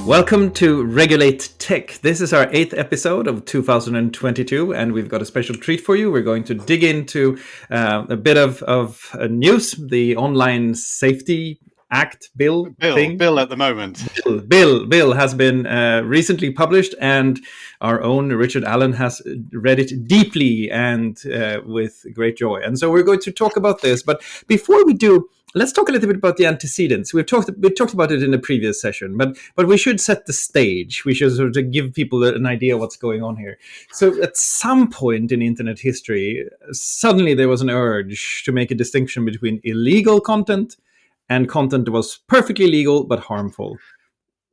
Welcome to Regulate Tech. This is our 8th episode of 2022, and we've got a special treat for you. We're going to dig into a bit of news, the Online Safety Act bill thing. Bill at the moment. Bill has been recently published, and our own Richard Allan has read it deeply and with great joy. And so we're going to talk about this. But before we do, let's talk a little bit about the antecedents. We talked about it in a previous session, but we should set the stage. We should sort of give people an idea of what's going on here. So at some point in internet history, suddenly there was an urge to make a distinction between illegal content and content that was perfectly legal but harmful.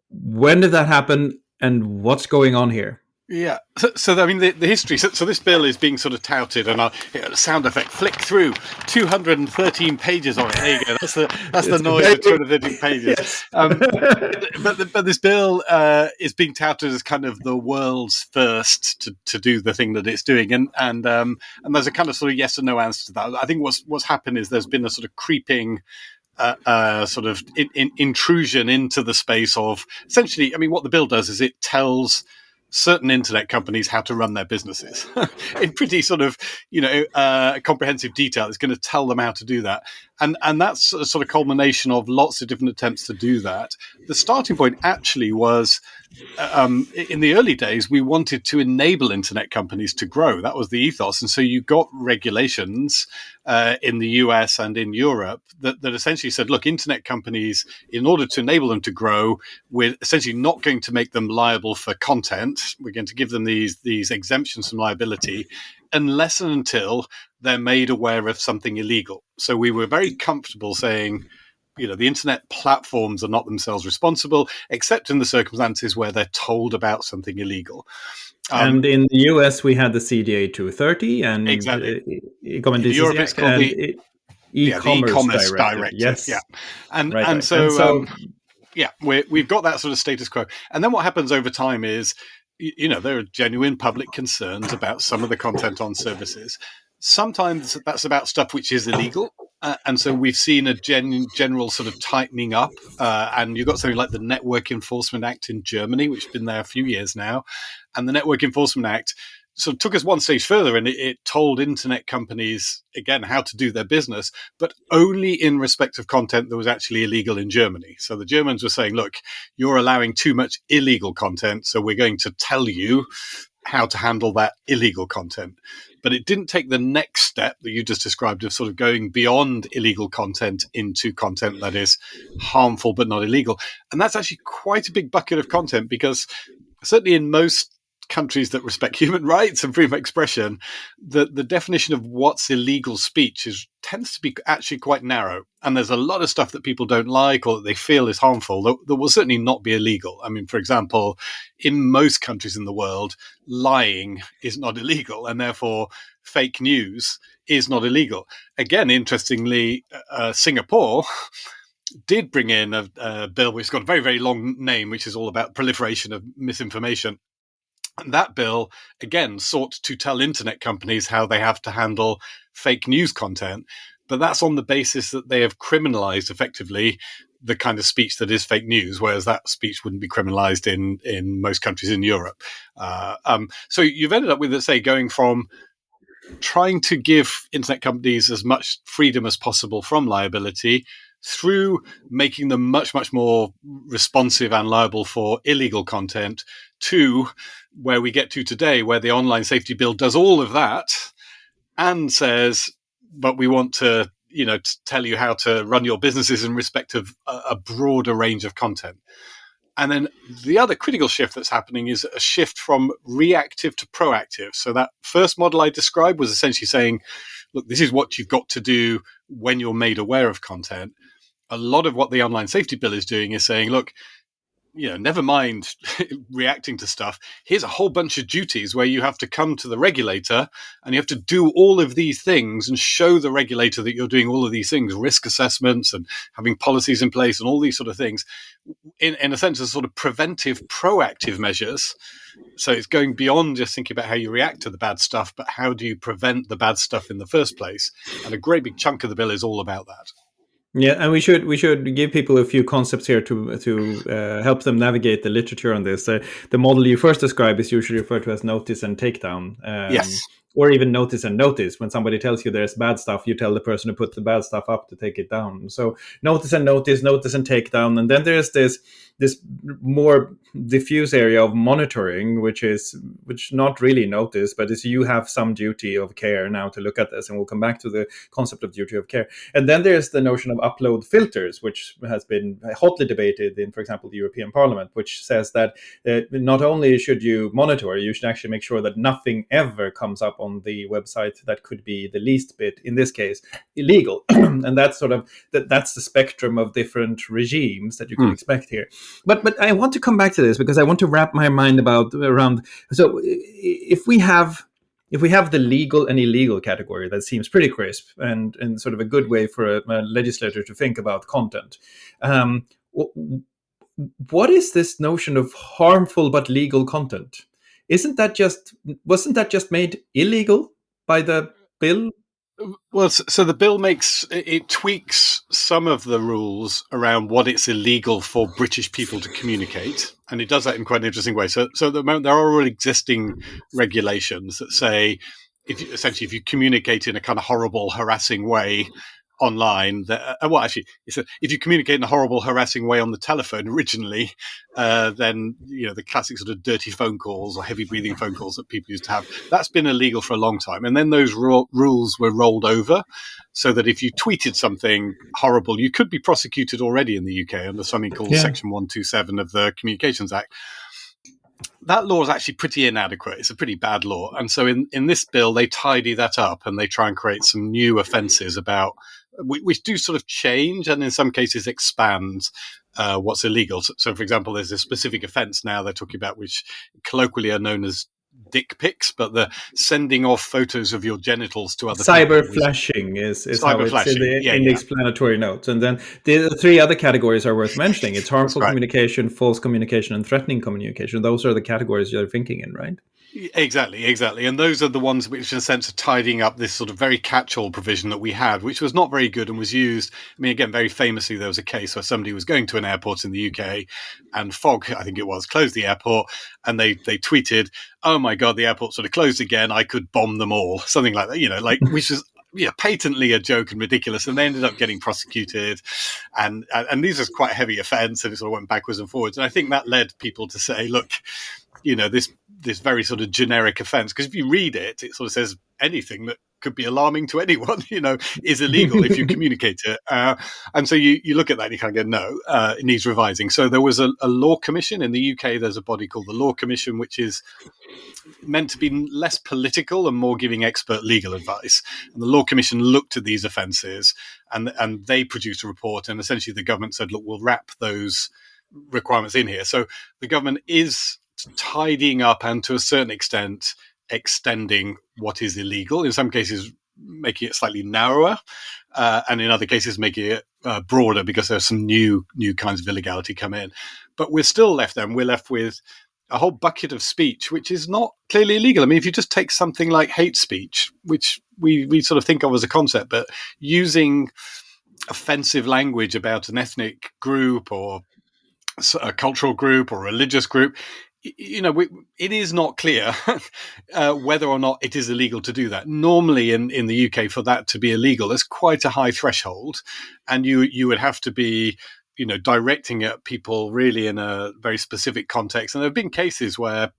When did that happen, and what's going on here? Yeah, so I mean, the history. So this bill is being sort of touted, and I'll sound effect flick through 213 pages of it. There you go. That's the noise of 213 pages. Yes. But this bill is being touted as kind of the world's first to do the thing that it's doing, and there's a kind of sort of yes or no answer to that. I think what's happened is there's been a sort of creeping sort of intrusion into the space of, essentially, I mean, what the bill does is it tells certain internet companies how to run their businesses in pretty sort of, comprehensive detail. It's going to tell them how to do that. And that's a sort of culmination of lots of different attempts to do that. The starting point actually was, in the early days, we wanted to enable internet companies to grow. That was the ethos. And so you got regulations in the US and in Europe that essentially said, look, internet companies, in order to enable them to grow, we're essentially not going to make them liable for content. We're going to give them these exemptions from liability unless and until they're made aware of something illegal. So we were very comfortable saying, the internet platforms are not themselves responsible, except in the circumstances where they're told about something illegal. And in the US, we had the CDA 230, and exactly. In Europe, it's called the e-commerce directive. Yes, yeah, and so we've got that sort of status quo. And then what happens over time is, there are genuine public concerns about some of the content on services. Sometimes that's about stuff which is illegal. And so we've seen a general sort of tightening up. And you've got something like the Network Enforcement Act in Germany, which has been there a few years now. And the Network Enforcement Act sort of took us one stage further, and it told internet companies, again, how to do their business, but only in respect of content that was actually illegal in Germany. So the Germans were saying, look, you're allowing too much illegal content, so we're going to tell you how to handle that illegal content. But it didn't take the next step that you just described of sort of going beyond illegal content into content that is harmful but not illegal. And that's actually quite a big bucket of content, because certainly in most countries that respect human rights and freedom of expression, the definition of what's illegal speech tends to be actually quite narrow. And there's a lot of stuff that people don't like or that they feel is harmful that will certainly not be illegal. I mean, for example, in most countries in the world, lying is not illegal, and therefore fake news is not illegal. Again, interestingly, Singapore did bring in a bill which has got a very, very long name, which is all about proliferation of misinformation. And that bill, again, sought to tell internet companies how they have to handle fake news content. But that's on the basis that they have criminalized effectively the kind of speech that is fake news, whereas that speech wouldn't be criminalized in most countries in Europe. So you've ended up with, let's say, going from trying to give internet companies as much freedom as possible from liability through making them much, much more responsive and liable for illegal content, to where we get to today, where the Online Safety Bill does all of that and says, but we want to, to tell you how to run your businesses in respect of a broader range of content. And then the other critical shift that's happening is a shift from reactive to proactive. So that first model I described was essentially saying, look, this is what you've got to do when you're made aware of content. A lot of what the Online Safety Bill is doing is saying, look, never mind reacting to stuff. Here's a whole bunch of duties where you have to come to the regulator and you have to do all of these things and show the regulator that you're doing all of these things, risk assessments and having policies in place and all these sort of things, in a sense, as sort of preventive, proactive measures. So it's going beyond just thinking about how you react to the bad stuff, but how do you prevent the bad stuff in the first place? And a great big chunk of the bill is all about that. Yeah, and we should give people a few concepts here to help them navigate the literature on this. The model you first described is usually referred to as notice and takedown, Yes. or even notice and notice. When somebody tells you there's bad stuff, you tell the person to put the bad stuff up to take it down. So notice and notice, notice and takedown, and then there's this more diffuse area of monitoring, which not really notice, but is you have some duty of care now to look at this, and we'll come back to the concept of duty of care. And then there's the notion of upload filters, which has been hotly debated in, for example, the European Parliament, which says that not only should you monitor, you should actually make sure that nothing ever comes up on the website that could be the least bit, in this case, illegal. And that's sort of that's the spectrum of different regimes that you can expect here. But I want to come back to this because I want to wrap my mind around. So if we have the legal and illegal category, that seems pretty crisp and sort of a good way for a legislator to think about content. What is this notion of harmful but legal content? Wasn't that just made illegal by the bill? Well, so the bill tweaks some of the rules around what it's illegal for British people to communicate, and it does that in quite an interesting way. So at the moment, there are already existing regulations that say, if you communicate in a kind of horrible, harassing way online, if you communicate in a horrible, harassing way on the telephone originally, then the classic sort of dirty phone calls or heavy breathing phone calls that people used to have, that's been illegal for a long time. And then those rules were rolled over, so that if you tweeted something horrible, you could be prosecuted already in the UK under something called Section 127 of the Communications Act. That law is actually pretty inadequate. It's a pretty bad law. And so in this bill, they tidy that up and they try and create some new offences which do sort of change and in some cases expand what's illegal. So, for example, there's a specific offence now they're talking about, which colloquially are known as dick pics, but the sending off photos of your genitals to other cyber people. Flashing is how it's in the explanatory notes. And then the three other categories are worth mentioning. It's harmful communication, false communication, and threatening communication. Those are the categories you're thinking in, right? Exactly. And those are the ones which, in a sense, are tidying up this sort of very catch-all provision that we had, which was not very good and was used. I mean, again, very famously, there was a case where somebody was going to an airport in the UK and Fog, I think it was, closed the airport, and they tweeted, "Oh my God, the airport sort of closed again. I could bomb them all." Something like that, which is patently a joke and ridiculous, and they ended up getting prosecuted, and these are quite a heavy offence, and it sort of went backwards and forwards. And I think that led people to say, look, this very sort of generic offence, because if you read it, it sort of says anything that could be alarming to anyone, is illegal if you communicate it. And so you look at that and you kind of go, no, it needs revising. So there was a law commission in the UK. There's a body called the Law Commission, which is meant to be less political and more giving expert legal advice. And the Law Commission looked at these offences and they produced a report. And essentially the government said, look, we'll wrap those requirements in here. So the government is tidying up and to a certain extent extending what is illegal, in some cases making it slightly narrower, and in other cases making it broader, because there's some new kinds of illegality come in. But we're still left with a whole bucket of speech which is not clearly illegal. I mean, if you just take something like hate speech, which we sort of think of as a concept, but using offensive language about an ethnic group or a cultural group or religious group, it is not clear whether or not it is illegal to do that. Normally in the UK, for that to be illegal, there's quite a high threshold, and you would have to be directing at people really in a very specific context. And there have been cases where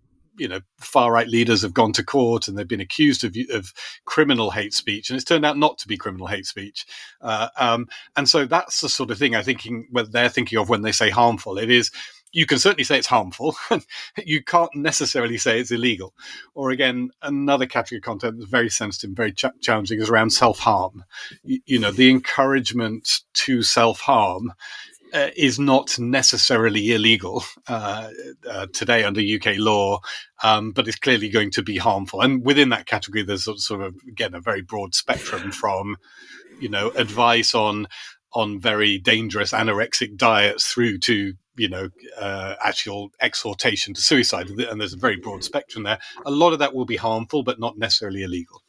far-right leaders have gone to court and they've been accused of criminal hate speech, and it's turned out not to be criminal hate speech. And so that's the sort of thing they're thinking of when they say harmful. It is, you can certainly say it's harmful. You can't necessarily say it's illegal. Or again, another category of content that's very sensitive, very challenging is around self-harm. The encouragement to self-harm is not necessarily illegal today under UK law, but is clearly going to be harmful. And within that category, there's sort of again, a very broad spectrum from, advice on very dangerous anorexic diets through to, actual exhortation to suicide. And there's a very broad spectrum there. A lot of that will be harmful, but not necessarily illegal.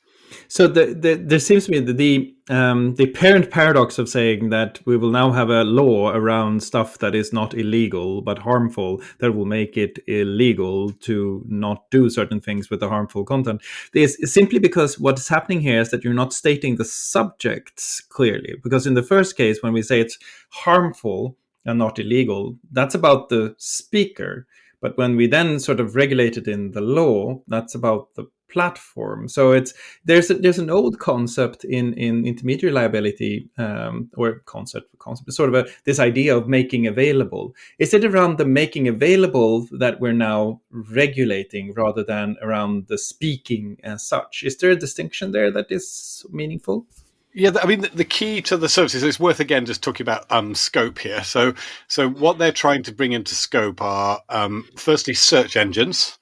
So there seems to be the parent paradox of saying that we will now have a law around stuff that is not illegal but harmful that will make it illegal to not do certain things with the harmful content. Is simply because what is happening here is that you're not stating the subjects clearly. Because in the first case, when we say it's harmful and not illegal, that's about the speaker. But when we then sort of regulate it in the law, that's about the platform. So there's an old concept in intermediary liability, or concept sort of this idea of making available. Is it around the making available that we're now regulating rather than around the speaking as such? Is there a distinction there that is meaningful? Yeah, I mean, the key to the services, it's worth, again, just talking about scope here. So what they're trying to bring into scope are, firstly, search engines.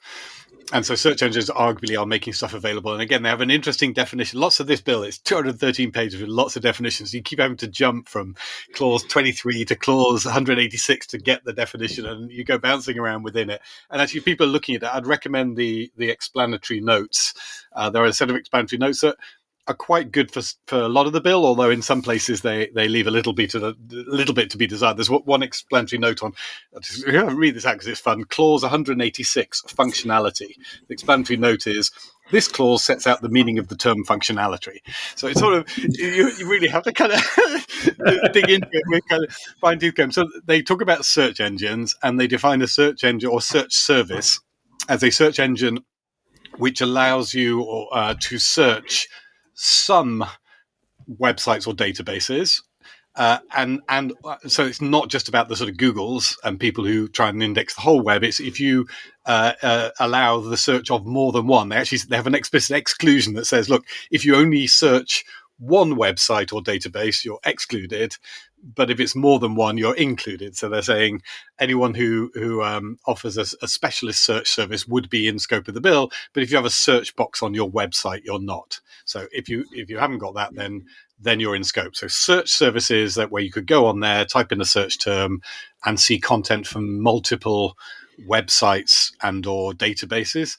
And so search engines arguably are making stuff available. And again, they have an interesting definition. Lots of this bill, it's 213 pages with lots of definitions. You keep having to jump from clause 23 to clause 186 to get the definition, and you go bouncing around within it. And actually, people are looking at that. I'd recommend the explanatory notes. There are a set of explanatory notes that are quite good for a lot of the bill, although in some places they leave a little bit to be desired. There's one explanatory note on, I'll read this out because it's fun, clause 186, functionality. The explanatory note is, this clause sets out the meaning of the term functionality. So it's sort of, you really have to kind of dig into it with kind of fine-tooth comb. So they talk about search engines, and they define a search engine or search service as a search engine which allows you to search some websites or databases. And so it's not just about the sort of Googles and people who try and index the whole web. It's if you allow the search of more than one. They have an explicit exclusion that says, look, if you only search one website or database, you're excluded. But if it's more than one, you're included. So they're saying anyone who offers a specialist search service would be in scope of the bill. But if you have a search box on your website, you're not. So if you haven't got that, then you're in scope. So search services that where you could go on there, type in a search term, and see content from multiple websites and or databases,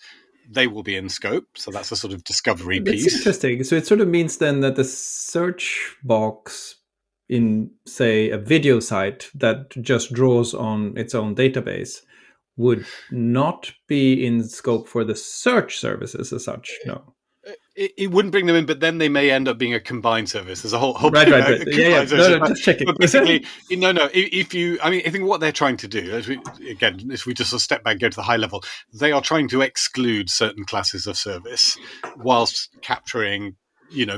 they will be in scope. So that's a sort of discovery piece. That's interesting. So it sort of means then that the search box in, say, a video site that just draws on its own database would not be in scope for the search services as such. No. It wouldn't bring them in, but then they may end up being a combined service. There's a whole right. Yeah. No, just checking. But basically, no. I think what they're trying to do, if we just sort of step back, go to the high level, they are trying to exclude certain classes of service whilst capturing,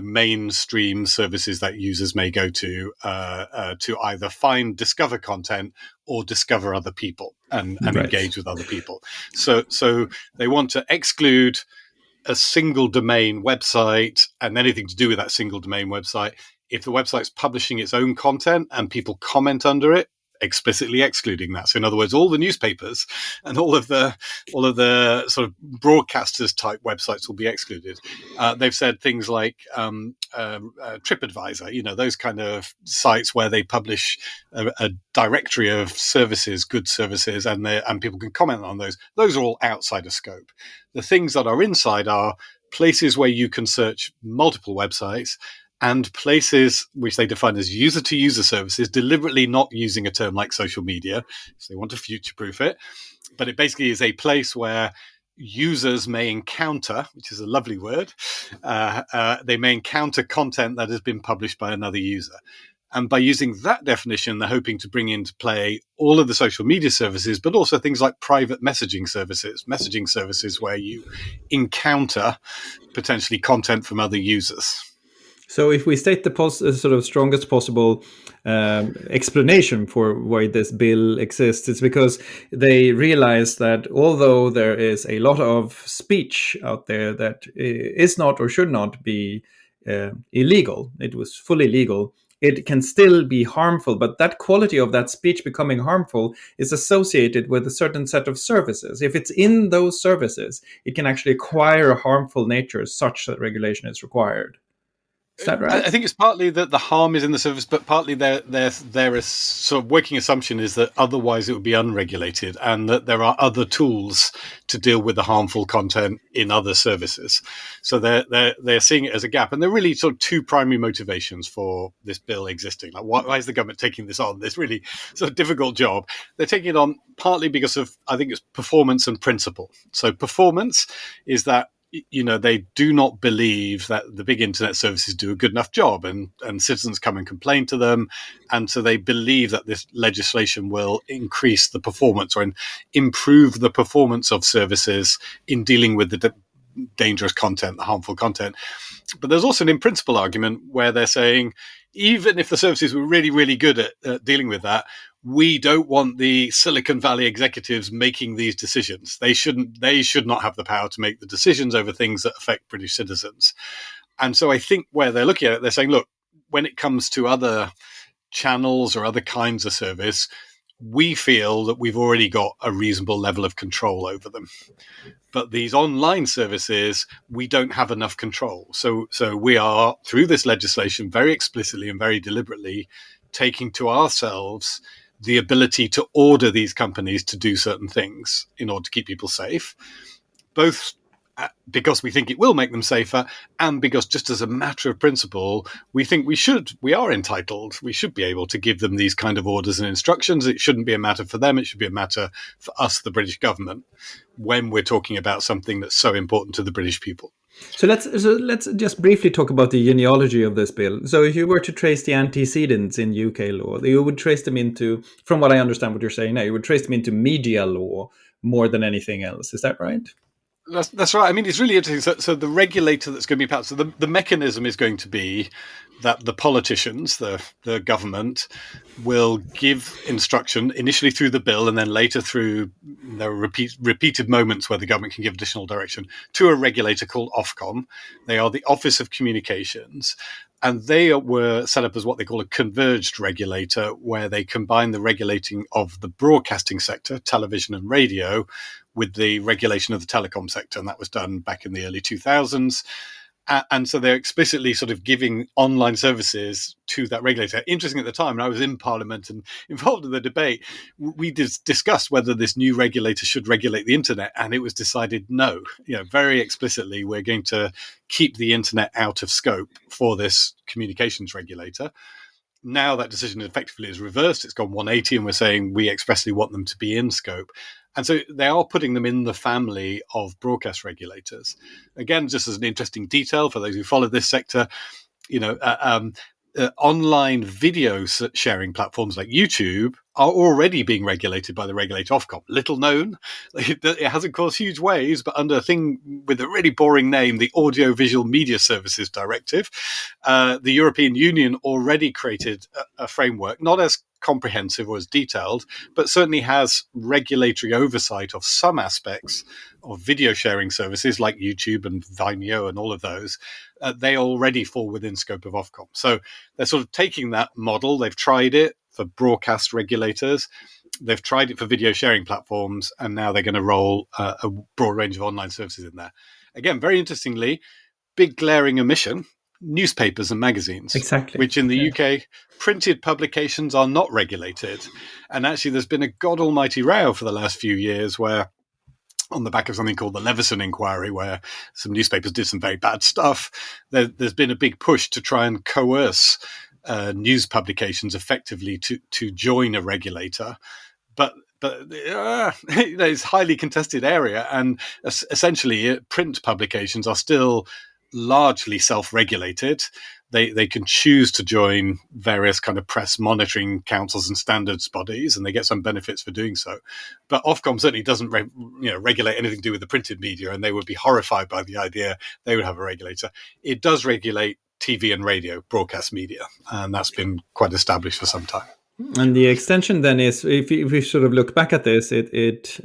mainstream services that users may go to either discover content or discover other people and right. engage with other people. So they want to exclude a single domain website and anything to do with that single domain website. If the website's publishing its own content and people comment under it, explicitly excluding that. So in other words, all the newspapers and all of the sort of broadcasters type websites will be excluded. They've said things like TripAdvisor, those kind of sites where they publish a directory of services, good services, and people can comment on those. Those are all outside of scope. The things that are inside are places where you can search multiple websites and places which they define as user-to-user services, deliberately not using a term like social media, so they want to future-proof it. But it basically is a place where users may encounter, which is a lovely word, they may encounter content that has been published by another user. And by using that definition, they're hoping to bring into play all of the social media services, but also things like private messaging services where you encounter potentially content from other users. So if we state the sort of strongest possible explanation for why this bill exists, it's because they realize that although there is a lot of speech out there that is not or should not be illegal, it was fully legal, it can still be harmful. But that quality of that speech becoming harmful is associated with a certain set of services. If it's in those services, it can actually acquire a harmful nature such that regulation is required. Is that right? I think it's partly that the harm is in the service, but partly their sort of working assumption is that otherwise it would be unregulated, and that there are other tools to deal with the harmful content in other services. So they're seeing it as a gap, and there are really sort of two primary motivations for this bill existing. Like, why is the government taking this on? This really sort of difficult job. They're taking it on partly because of, I think, it's performance and principle. So performance is that, they do not believe that the big internet services do a good enough job, and citizens come and complain to them. And so they believe that this legislation will increase the performance or improve the performance of services in dealing with the dangerous content, the harmful content. But there's also an in principle argument where they're saying, even if the services were really, really good at dealing with that, we don't want the Silicon Valley executives making these decisions. They should not have the power to make the decisions over things that affect British citizens. And so I think where they're looking at it, they're saying, look, when it comes to other channels or other kinds of service, we feel that we've already got a reasonable level of control over them. But these online services, we don't have enough control. So we are, through this legislation, very explicitly and very deliberately taking to ourselves the ability to order these companies to do certain things in order to keep people safe, both because we think it will make them safer, and because, just as a matter of principle, we think we are entitled, we should be able to give them these kind of orders and instructions. It shouldn't be a matter for them, it should be a matter for us, the British government, when we're talking about something that's so important to the British people. So let's just briefly talk about the genealogy of this bill. So if you were to trace the antecedents in UK law, you would trace them into, from what I understand what you're saying now, you would trace them into media law more than anything else. Is that right? That's right. I mean, it's really interesting. So the regulator that's going to be passed, so the mechanism is going to be that the politicians, the government, will give instruction initially through the bill, and then later through there are repeated moments where the government can give additional direction to a regulator called Ofcom. They are the Office of Communications. And they were set up as what they call a converged regulator, where they combine the regulating of the broadcasting sector, television and radio, with the regulation of the telecom sector. And that was done back in the early 2000s. And so they're explicitly sort of giving online services to that regulator. Interesting, at the time, when I was in Parliament and involved in the debate, we discussed whether this new regulator should regulate the internet, and it was decided no. Very explicitly, we're going to keep the internet out of scope for this communications regulator. Now that decision effectively is reversed. It's gone 180, and we're saying we expressly want them to be in scope. And so they are putting them in the family of broadcast regulators. Again, just as an interesting detail for those who follow this sector, online video sharing platforms like YouTube are already being regulated by the regulator Ofcom. Little known, it hasn't caused huge waves, but under a thing with a really boring name, the Audiovisual Media Services Directive, the European Union already created a framework, not as comprehensive or as detailed, but certainly has regulatory oversight of some aspects of video sharing services like YouTube and Vimeo and all of those. They already fall within scope of Ofcom. So they're sort of taking that model. They've tried it for broadcast regulators. They've tried it for video sharing platforms, and now they're going to roll a broad range of online services in there. Again, very interestingly, big glaring omission, newspapers and magazines. Exactly. Which in the UK, printed publications are not regulated. And actually, there's been a god almighty row for the last few years where, on the back of something called the Leveson Inquiry, where some newspapers did some very bad stuff, there's been a big push to try and coerce news publications effectively to join a regulator. But it's a highly contested area, and essentially print publications are still largely self-regulated. They can choose to join various kind of press monitoring councils and standards bodies, and they get some benefits for doing so. But Ofcom certainly doesn't regulate anything to do with the printed media, and they would be horrified by the idea they would have a regulator. It does regulate TV and radio broadcast media, and that's been quite established for some time. And the extension then is, if we sort of look back at this, it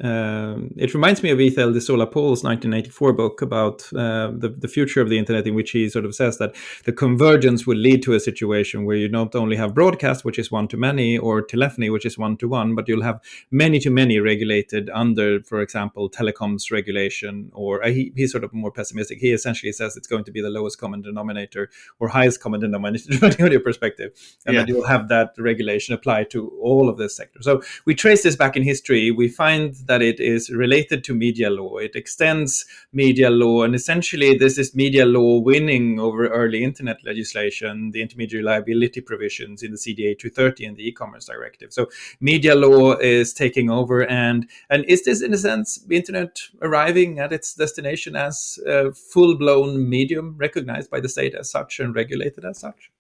reminds me of Ethel de Sola Paul's 1984 book about the future of the internet, in which he sort of says that the convergence will lead to a situation where you not only have broadcast, which is one-to-many, or telephony, which is one-to-one, but you'll have many-to-many regulated under, for example, telecoms regulation. Or he's sort of more pessimistic. He essentially says it's going to be the lowest common denominator or highest common denominator, depending on your perspective, and that you'll have that regulation apply to all of this sector. So we trace this back in history. We find that it is related to media law. It extends media law, and essentially this is media law winning over early internet legislation, the intermediary liability provisions in the CDA 230 and the e-commerce directive. So media law is taking over, and is this, in a sense, the internet arriving at its destination as a full-blown medium recognized by the state as such and regulated as such?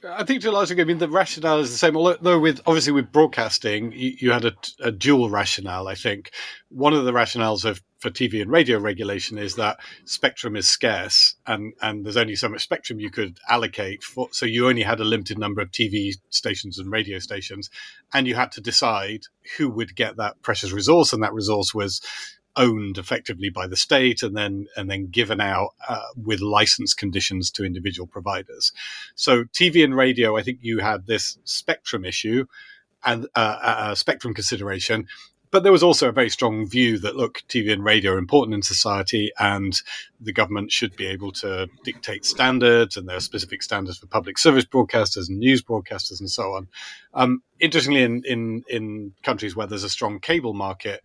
I think to a large degree, I mean, the rationale is the same. Although obviously with broadcasting, you had a dual rationale. I think one of the rationales for TV and radio regulation is that spectrum is scarce, and there's only so much spectrum you could allocate for. So you only had a limited number of TV stations and radio stations, and you had to decide who would get that precious resource, and that resource was owned effectively by the state and then given out with license conditions to individual providers. So TV and radio, I think you had this spectrum issue and spectrum consideration, but there was also a very strong view that, look, TV and radio are important in society and the government should be able to dictate standards, and there are specific standards for public service broadcasters and news broadcasters and so on. Interestingly, in countries where there's a strong cable market,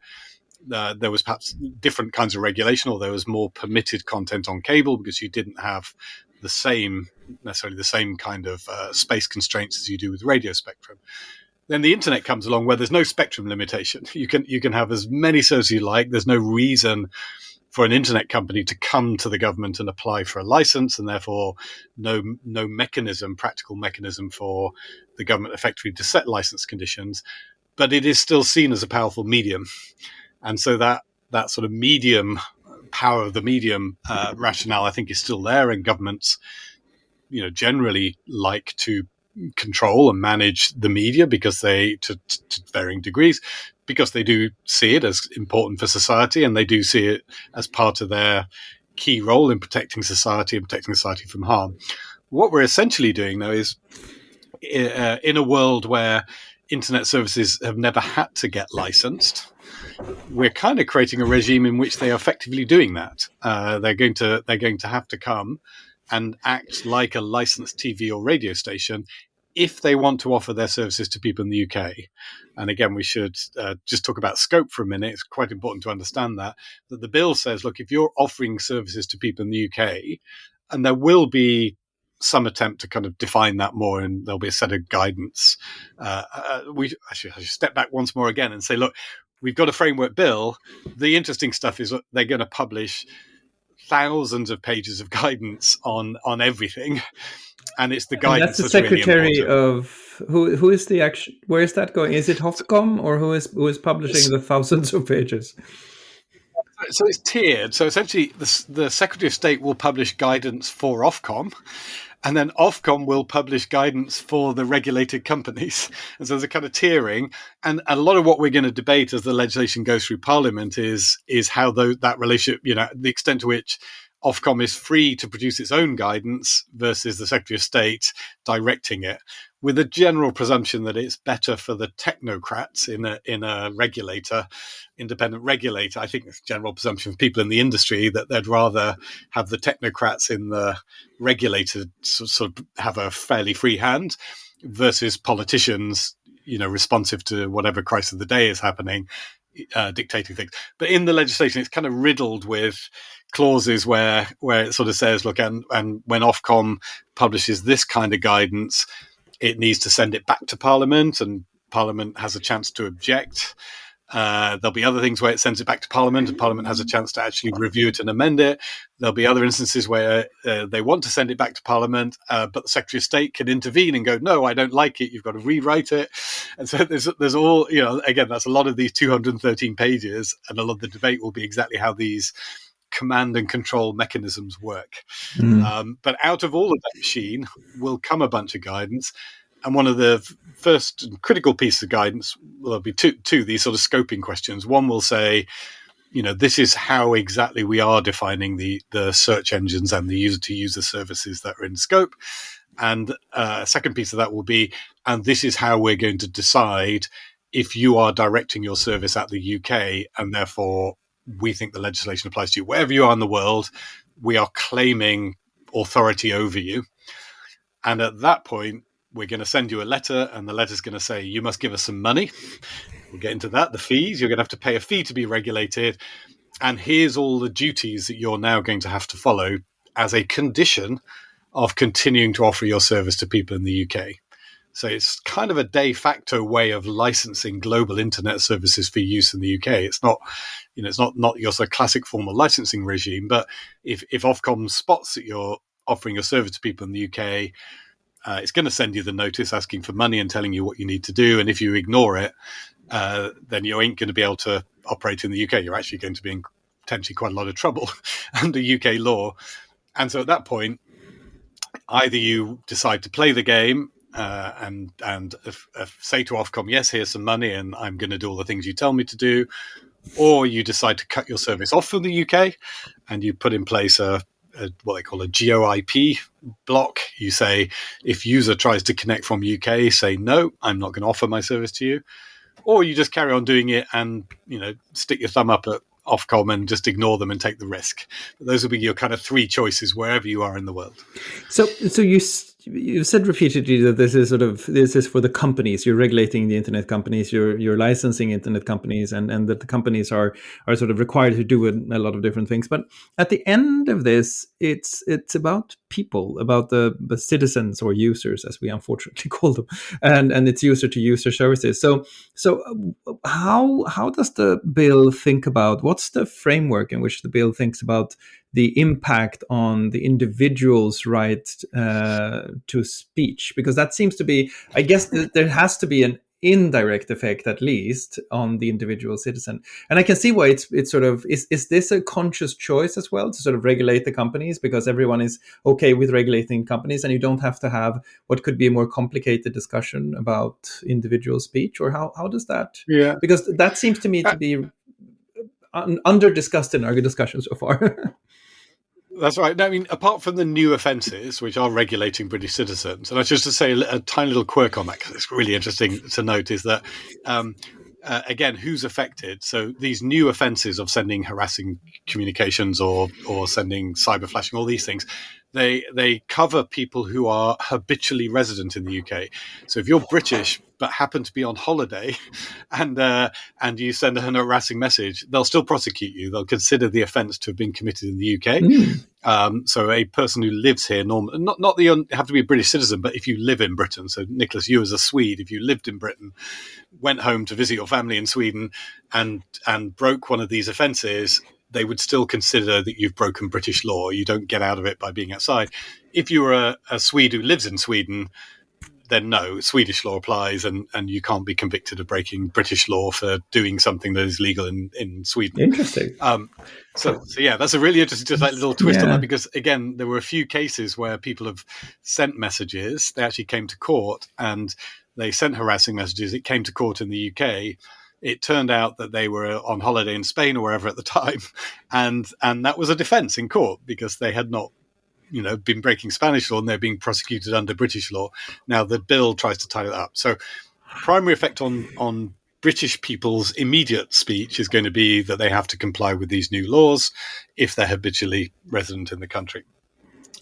there was perhaps different kinds of regulation, or there was more permitted content on cable because you didn't have necessarily the same kind of space constraints as you do with radio spectrum. Then the internet comes along where there's no spectrum limitation. You can have as many services you like. There's no reason for an internet company to come to the government and apply for a license, and therefore no practical mechanism for the government effectively to set license conditions. But it is still seen as a powerful medium. And so that sort of medium power of the medium rationale, I think, is still there, and governments, generally like to control and manage the media because to varying degrees, because they do see it as important for society, and they do see it as part of their key role in protecting society and protecting society from harm. What we're essentially doing, though, is in a world where internet services have never had to get licensed, we're kind of creating a regime in which they are effectively doing that. They're going to have to come and act like a licensed TV or radio station if they want to offer their services to people in the UK. And again, we should just talk about scope for a minute. It's quite important to understand that the bill says, look, if you're offering services to people in the UK, and there will be some attempt to kind of define that more, and there'll be a set of guidance. I should step back once more again and say, look, we've got a framework bill. The interesting stuff is that they're going to publish thousands of pages of guidance on everything, and it's the guidance that's the secretary really of who is the action. Where is that going? Is it Hofcom, or who is publishing the thousands of pages? So it's tiered. So essentially, the Secretary of State will publish guidance for Ofcom, and then Ofcom will publish guidance for the regulated companies. And so there's a kind of tiering. And a lot of what we're going to debate as the legislation goes through Parliament is how that relationship, the extent to which Ofcom is free to produce its own guidance versus the Secretary of State directing it, with a general presumption that it's better for the technocrats in a regulator, independent regulator. I think it's a general presumption of people in the industry that they'd rather have the technocrats in the regulator sort of have a fairly free hand versus politicians, responsive to whatever crisis of the day is happening, dictating things. But in the legislation, it's kind of riddled with clauses where it sort of says, look, and when Ofcom publishes this kind of guidance, it needs to send it back to Parliament, and Parliament has a chance to object. There'll be other things where it sends it back to Parliament, and Parliament has a chance to actually review it and amend it. There'll be other instances where they want to send it back to Parliament, but the Secretary of State can intervene and go, no, I don't like it. You've got to rewrite it. And so there's all, again, that's a lot of these 213 pages, and a lot of the debate will be exactly how these command and control mechanisms work. But out of all of that machine will come a bunch of guidance. And one of the first critical pieces of guidance, well, there'll be two these sort of scoping questions. One will say, this is how exactly we are defining the search engines and the user-to-user services that are in scope. And a second piece of that will be, and this is how we're going to decide if you are directing your service at the UK, and therefore we think the legislation applies to you. Wherever you are in the world, we are claiming authority over you. And at that point, we're going to send you a letter, and the letter's going to say, you must give us some money. We'll get into that, the fees. You're going to have to pay a fee to be regulated. And here's all the duties that you're now going to have to follow as a condition of continuing to offer your service to people in the UK. So it's kind of a de facto way of licensing global internet services for use in the UK. It's not, it's not your sort of classic formal licensing regime, but if Ofcom spots that you're offering your service to people in the UK, it's going to send you the notice asking for money and telling you what you need to do. And if you ignore it, then you ain't going to be able to operate in the UK. You're actually going to be in potentially quite a lot of trouble under UK law. And so at that point, either you decide to play the game and say to Ofcom, yes, here's some money and I'm going to do all the things you tell me to do, or you decide to cut your service off from the UK and you put in place what they call a GeoIP block. You say, if user tries to connect from UK, say, no, I'm not going to offer my service to you. Or you just carry on doing it and, stick your thumb up at Ofcom and just ignore them and take the risk. Those will be your kind of three choices wherever you are in the world. So you said repeatedly that this is for the companies. You're regulating the internet companies. You're licensing internet companies, and that the companies are sort of required to do a lot of different things. But at the end of this, it's about people, about the citizens or users, as we unfortunately call them, and it's user to user services. So how does the bill think about, what's the framework in which the bill thinks about the impact on the individual's right to speech? Because that seems to be, I guess, there has to be an indirect effect, at least, on the individual citizen. And I can see why it's sort of, is this a conscious choice as well, to sort of regulate the companies, because everyone is okay with regulating companies and you don't have to have what could be a more complicated discussion about individual speech? Or how does that? Yeah. Because that seems to me to be under discussed in our discussion so far. That's right. No, I mean, apart from the new offences, which are regulating British citizens, and I just to say a tiny little quirk on that, because it's really interesting to note, is that, again, who's affected? So these new offences of sending harassing communications or sending cyber flashing, all these things, they cover people who are habitually resident in the UK. So if you're British but happen to be on holiday and you send a harassing message, they'll still prosecute you. They'll consider the offence to have been committed in the UK. So a person who lives here, not that you have to be a British citizen, but if you live in Britain, so Nicklas, you as a Swede, if you lived in Britain, went home to visit your family in Sweden and broke one of these offences, they would still consider that you've broken British law. You don't get out of it by being outside. If you were a Swede who lives in Sweden, then no, Swedish law applies and you can't be convicted of breaking British law for doing something that is legal in Sweden. Interesting. So yeah, that's a really interesting just like little twist on that, because again, there were a few cases where people have sent messages. They actually came to court and they sent harassing messages. It came to court in the UK. It turned out that they were on holiday in Spain or wherever at the time. And that was a defense in court because they had not been breaking Spanish law and they're being prosecuted under British law. Now the bill tries to tie it up. So primary effect on British people's immediate speech is going to be that they have to comply with these new laws if they're habitually resident in the country.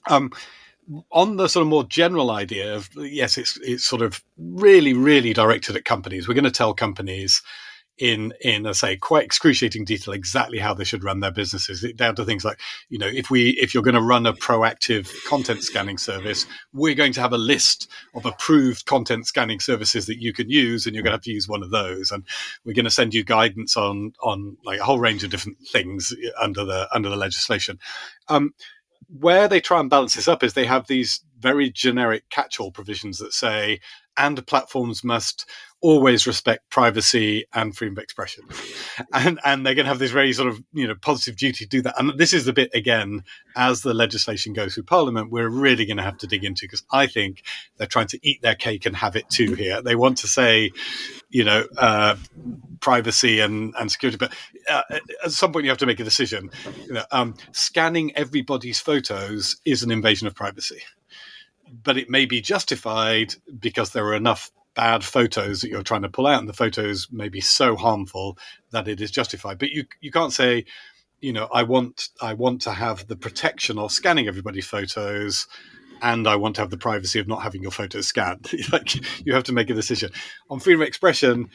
On the sort of more general idea of, yes, it's sort of really, really directed at companies. We're going to tell companies in say quite excruciating detail exactly how they should run their businesses, down to things like, if you're going to run a proactive content scanning service, we're going to have a list of approved content scanning services that you can use, and you're going to have to use one of those, and we're going to send you guidance on like a whole range of different things under the legislation. Where they try and balance this up is they have these very generic catch-all provisions that say, and platforms must always respect privacy and freedom of expression. And they're going to have this very sort of, positive duty to do that. And this is the bit, again, as the legislation goes through Parliament, we're really going to have to dig into, because I think they're trying to eat their cake and have it too here. They want to say, privacy and security, but at some point you have to make a decision. Scanning everybody's photos is an invasion of privacy, but it may be justified because there are enough bad photos that you're trying to pull out, and the photos may be so harmful that it is justified. But you can't say, I want to have the protection of scanning everybody's photos, and I want to have the privacy of not having your photos scanned. You have to make a decision. On freedom of expression,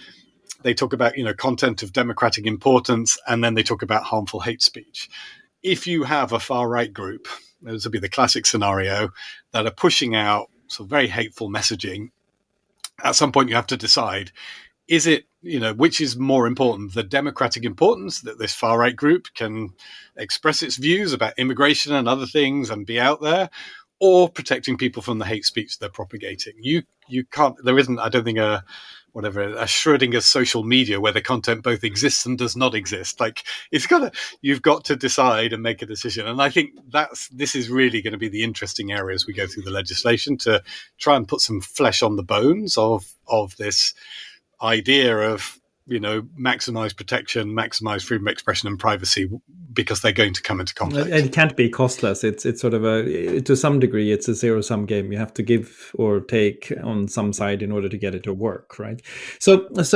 they talk about, content of democratic importance, and then they talk about harmful hate speech. If you have a far-right group, this would be the classic scenario, that are pushing out some very hateful messaging, at some point you have to decide, is it, which is more important, the democratic importance that this far-right group can express its views about immigration and other things and be out there, or protecting people from the hate speech they're propagating? You can't, there isn't, I don't think, a Schrodinger's social media where the content both exists and does not exist. You've got to decide and make a decision. And I think this is really going to be the interesting area as we go through the legislation, to try and put some flesh on the bones of this idea of, maximize protection, maximize freedom of expression and privacy, because they're going to come into conflict. It can't be costless. It's sort of to some degree, it's a zero-sum game. You have to give or take on some side in order to get it to work, right? So it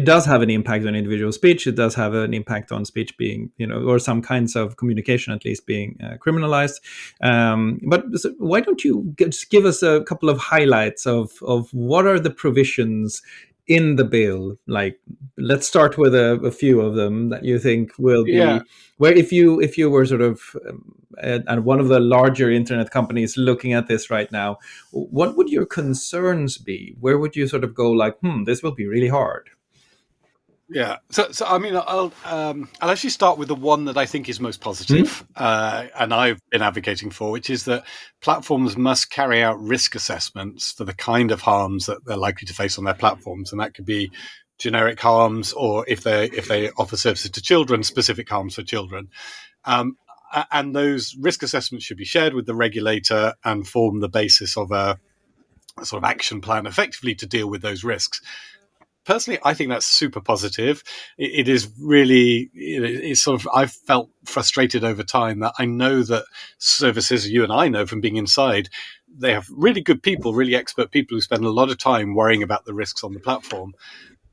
does have an impact on individual speech. It does have an impact on speech being, or some kinds of communication at least being criminalized. But why don't you just give us a couple of highlights of what are the provisions in the bill? Let's start with a few of them that you think will be where, if you were sort of and one of the larger internet companies looking at this right now, what would your concerns be? Where would you sort of go this will be really hard? Yeah. So I mean, I'll actually start with the one that I think is most positive, and I've been advocating for, which is that platforms must carry out risk assessments for the kind of harms that they're likely to face on their platforms, and that could be generic harms, or if they offer services to children, specific harms for children. And those risk assessments should be shared with the regulator and form the basis of a sort of action plan, effectively, to deal with those risks. Personally, I think that's super positive. It is really, it's sort of, I've felt frustrated over time that I know that services, you and I know from being inside, they have really good people, really expert people who spend a lot of time worrying about the risks on the platform.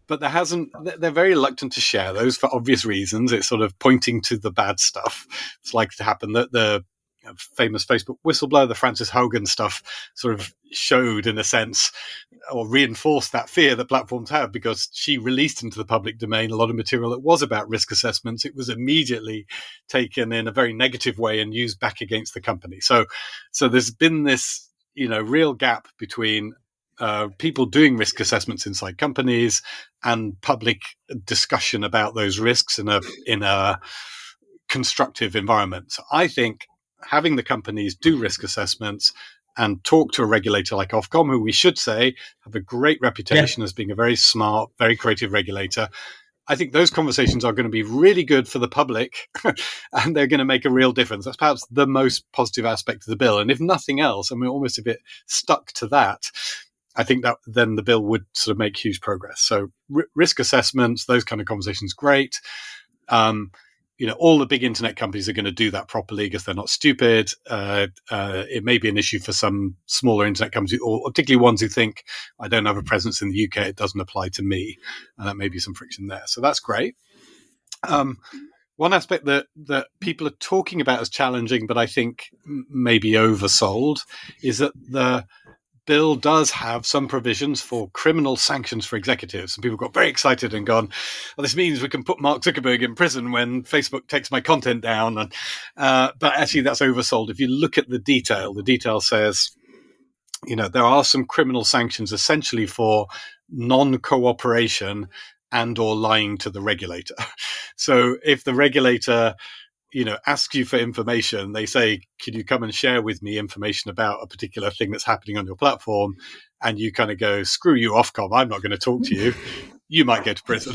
But they're very reluctant to share those for obvious reasons. It's sort of pointing to the bad stuff. It's likely to happen. The famous Facebook whistleblower, the Frances Haugen stuff, sort of showed, in a sense, or reinforced that fear that platforms have, because she released into the public domain a lot of material that was about risk assessments. It was immediately taken in a very negative way and used back against the company. So there's been this, real gap between people doing risk assessments inside companies and public discussion about those risks in a constructive environment. So I think having the companies do risk assessments and talk to a regulator like Ofcom, who we should say have a great reputation as being a very smart, very creative regulator, I think those conversations are going to be really good for the public and they're going to make a real difference. That's perhaps the most positive aspect of the bill. And if nothing else, and we're almost a bit stuck to that, I think that then the bill would sort of make huge progress. So risk assessments, those kind of conversations, great. All the big internet companies are going to do that properly because they're not stupid. It may be an issue for some smaller internet companies, or particularly ones who think, I don't have a presence in the UK, it doesn't apply to me. And that may be some friction there. So that's great. One aspect that people are talking about as challenging, but I think maybe oversold, is that the bill does have some provisions for criminal sanctions for executives. And people got very excited and gone, well, this means we can put Mark Zuckerberg in prison when Facebook takes my content down. And, but actually that's oversold. If you look at the detail says, there are some criminal sanctions essentially for non-cooperation and or lying to the regulator. So if the regulator ask you for information, they say, can you come and share with me information about a particular thing that's happening on your platform? And you kind of go, screw you, Ofcom, I'm not going to talk to you. You might go to prison.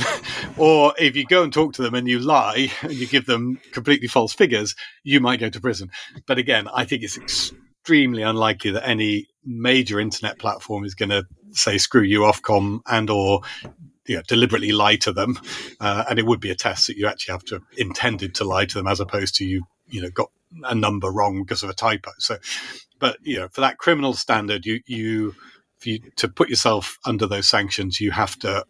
Or if you go and talk to them and you lie and you give them completely false figures, you might go to prison. But again, I think it's extremely unlikely that any major internet platform is going to say, screw you, Ofcom, and or deliberately lie to them. And it would be a test that you actually have to intended to lie to them, as opposed to you got a number wrong because of a typo. So, but for that criminal standard, to put yourself under those sanctions, you have to,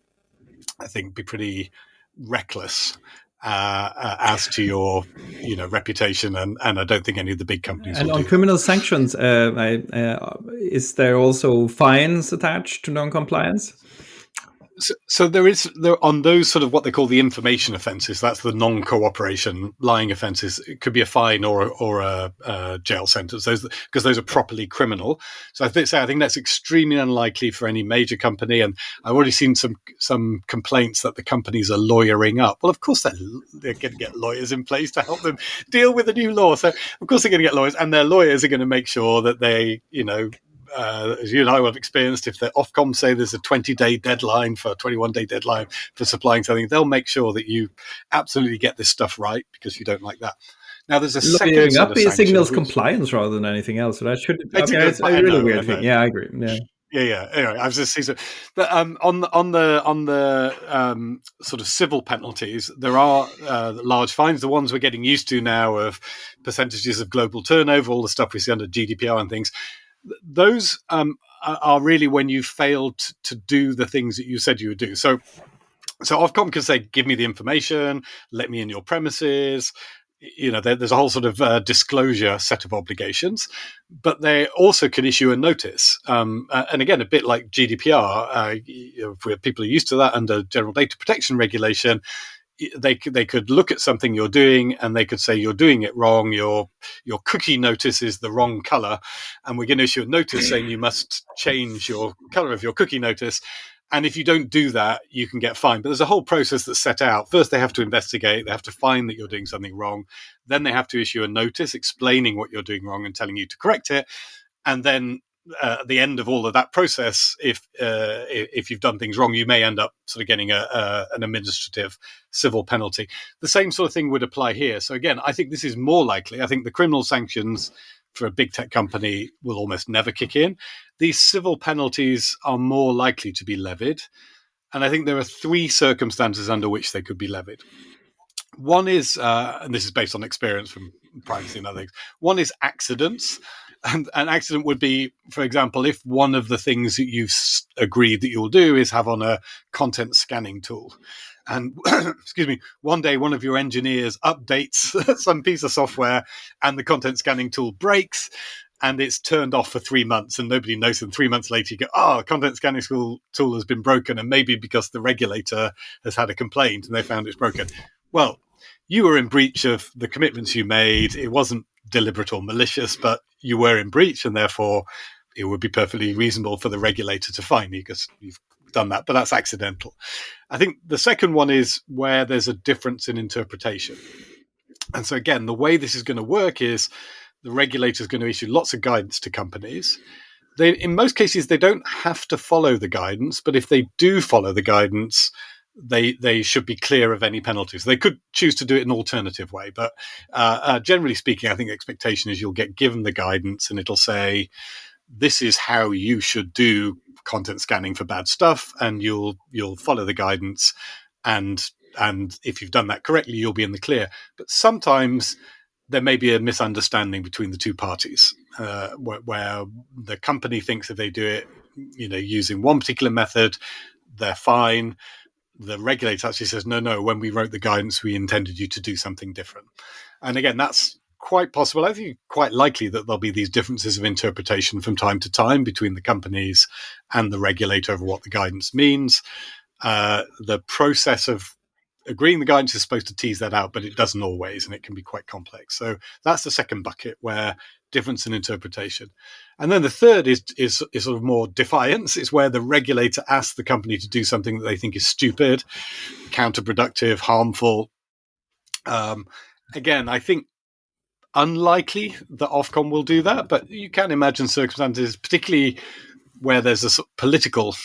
I think, be pretty reckless as to your reputation, and I don't think any of the big companies. And on criminal sanctions, is there also fines attached to non-compliance? So there on those sort of what they call the information offences. That's the non-cooperation, lying offences. It could be a fine or a jail sentence. Because those are properly criminal. So I think that's extremely unlikely for any major company. And I've already seen some complaints that the companies are lawyering up. Well, of course they're going to get lawyers in place to help them deal with the new law. So of course they're going to get lawyers, and their lawyers are going to make sure that they as you and I will have experienced, if the Ofcom say there's a 21-day deadline for supplying something, they'll make sure that you absolutely get this stuff right, because you don't like that. Now, there's a second up signals compliance rather than anything else. So that should it's a really weird thing. Yeah, I agree. Yeah. Anyway, I was just saying, but on the sort of civil penalties, there are large fines. The ones we're getting used to now of percentages of global turnover, all the stuff we see under GDPR and things. Those are really when you failed to do the things that you said you would do. So Ofcom can say, give me the information, let me in your premises. There's a whole sort of disclosure set of obligations, but they also can issue a notice. And again, a bit like GDPR, if people are used to that under General Data Protection Regulation, they could look at something you're doing and they could say you're doing it wrong. Your cookie notice is the wrong color, and we're going to issue a notice saying you must change your color of your cookie notice. And if you don't do that, you can get fined. But there's a whole process that's set out. First, they have to investigate. They have to find that you're doing something wrong. Then they have to issue a notice explaining what you're doing wrong and telling you to correct it. And then at the end of all of that process, if you've done things wrong, you may end up sort of getting an administrative civil penalty. The same sort of thing would apply here. So again, I think this is more likely. I think the criminal sanctions for a big tech company will almost never kick in. These civil penalties are more likely to be levied. And I think there are three circumstances under which they could be levied. One is, and this is based on experience from privacy and other things, one is accidents. And an accident would be, for example, if one of the things that you've agreed that you'll do is have on a content scanning tool. And excuse me, one day one of your engineers updates some piece of software and the content scanning tool breaks and it's turned off for 3 months and nobody knows. And 3 months later you go, content scanning tool has been broken, and maybe because the regulator has had a complaint and they found it's broken. Well, you were in breach of the commitments you made. It wasn't deliberate or malicious, but you were in breach, and therefore it would be perfectly reasonable for the regulator to fine you because you've done that, but that's accidental. I think the second one is where there's a difference in interpretation. And so again, the way this is going to work is the regulator is going to issue lots of guidance to companies. In most cases, they don't have to follow the guidance, but if they do follow the guidance, they should be clear of any penalties. They could choose to do it an alternative way, but generally speaking, I think the expectation is you'll get given the guidance and it'll say, this is how you should do content scanning for bad stuff, and you'll follow the guidance, and if you've done that correctly, you'll be in the clear. But sometimes there may be a misunderstanding between the two parties, where the company thinks if they do it, using one particular method, they're fine. The regulator actually says, no, when we wrote the guidance, we intended you to do something different. And again, that's quite possible. I think quite likely that there'll be these differences of interpretation from time to time between the companies and the regulator over what the guidance means. The process of agreeing the guidance is supposed to tease that out, but it doesn't always, and it can be quite complex. So that's the second bucket, where difference in interpretation. And then the third is sort of more defiance. It's where the regulator asks the company to do something that they think is stupid, counterproductive, harmful. again, I think unlikely that Ofcom will do that, but you can imagine circumstances, particularly where there's a sort of political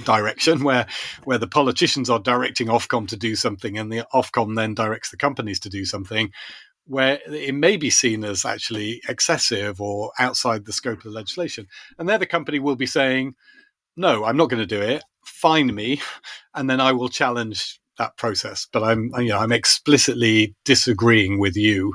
direction where the politicians are directing Ofcom to do something and the Ofcom then directs the companies to do something, where it may be seen as actually excessive or outside the scope of the legislation. And there the company will be saying, no, I'm not going to do it, fine me, and then I will challenge that process. But I'm explicitly disagreeing with you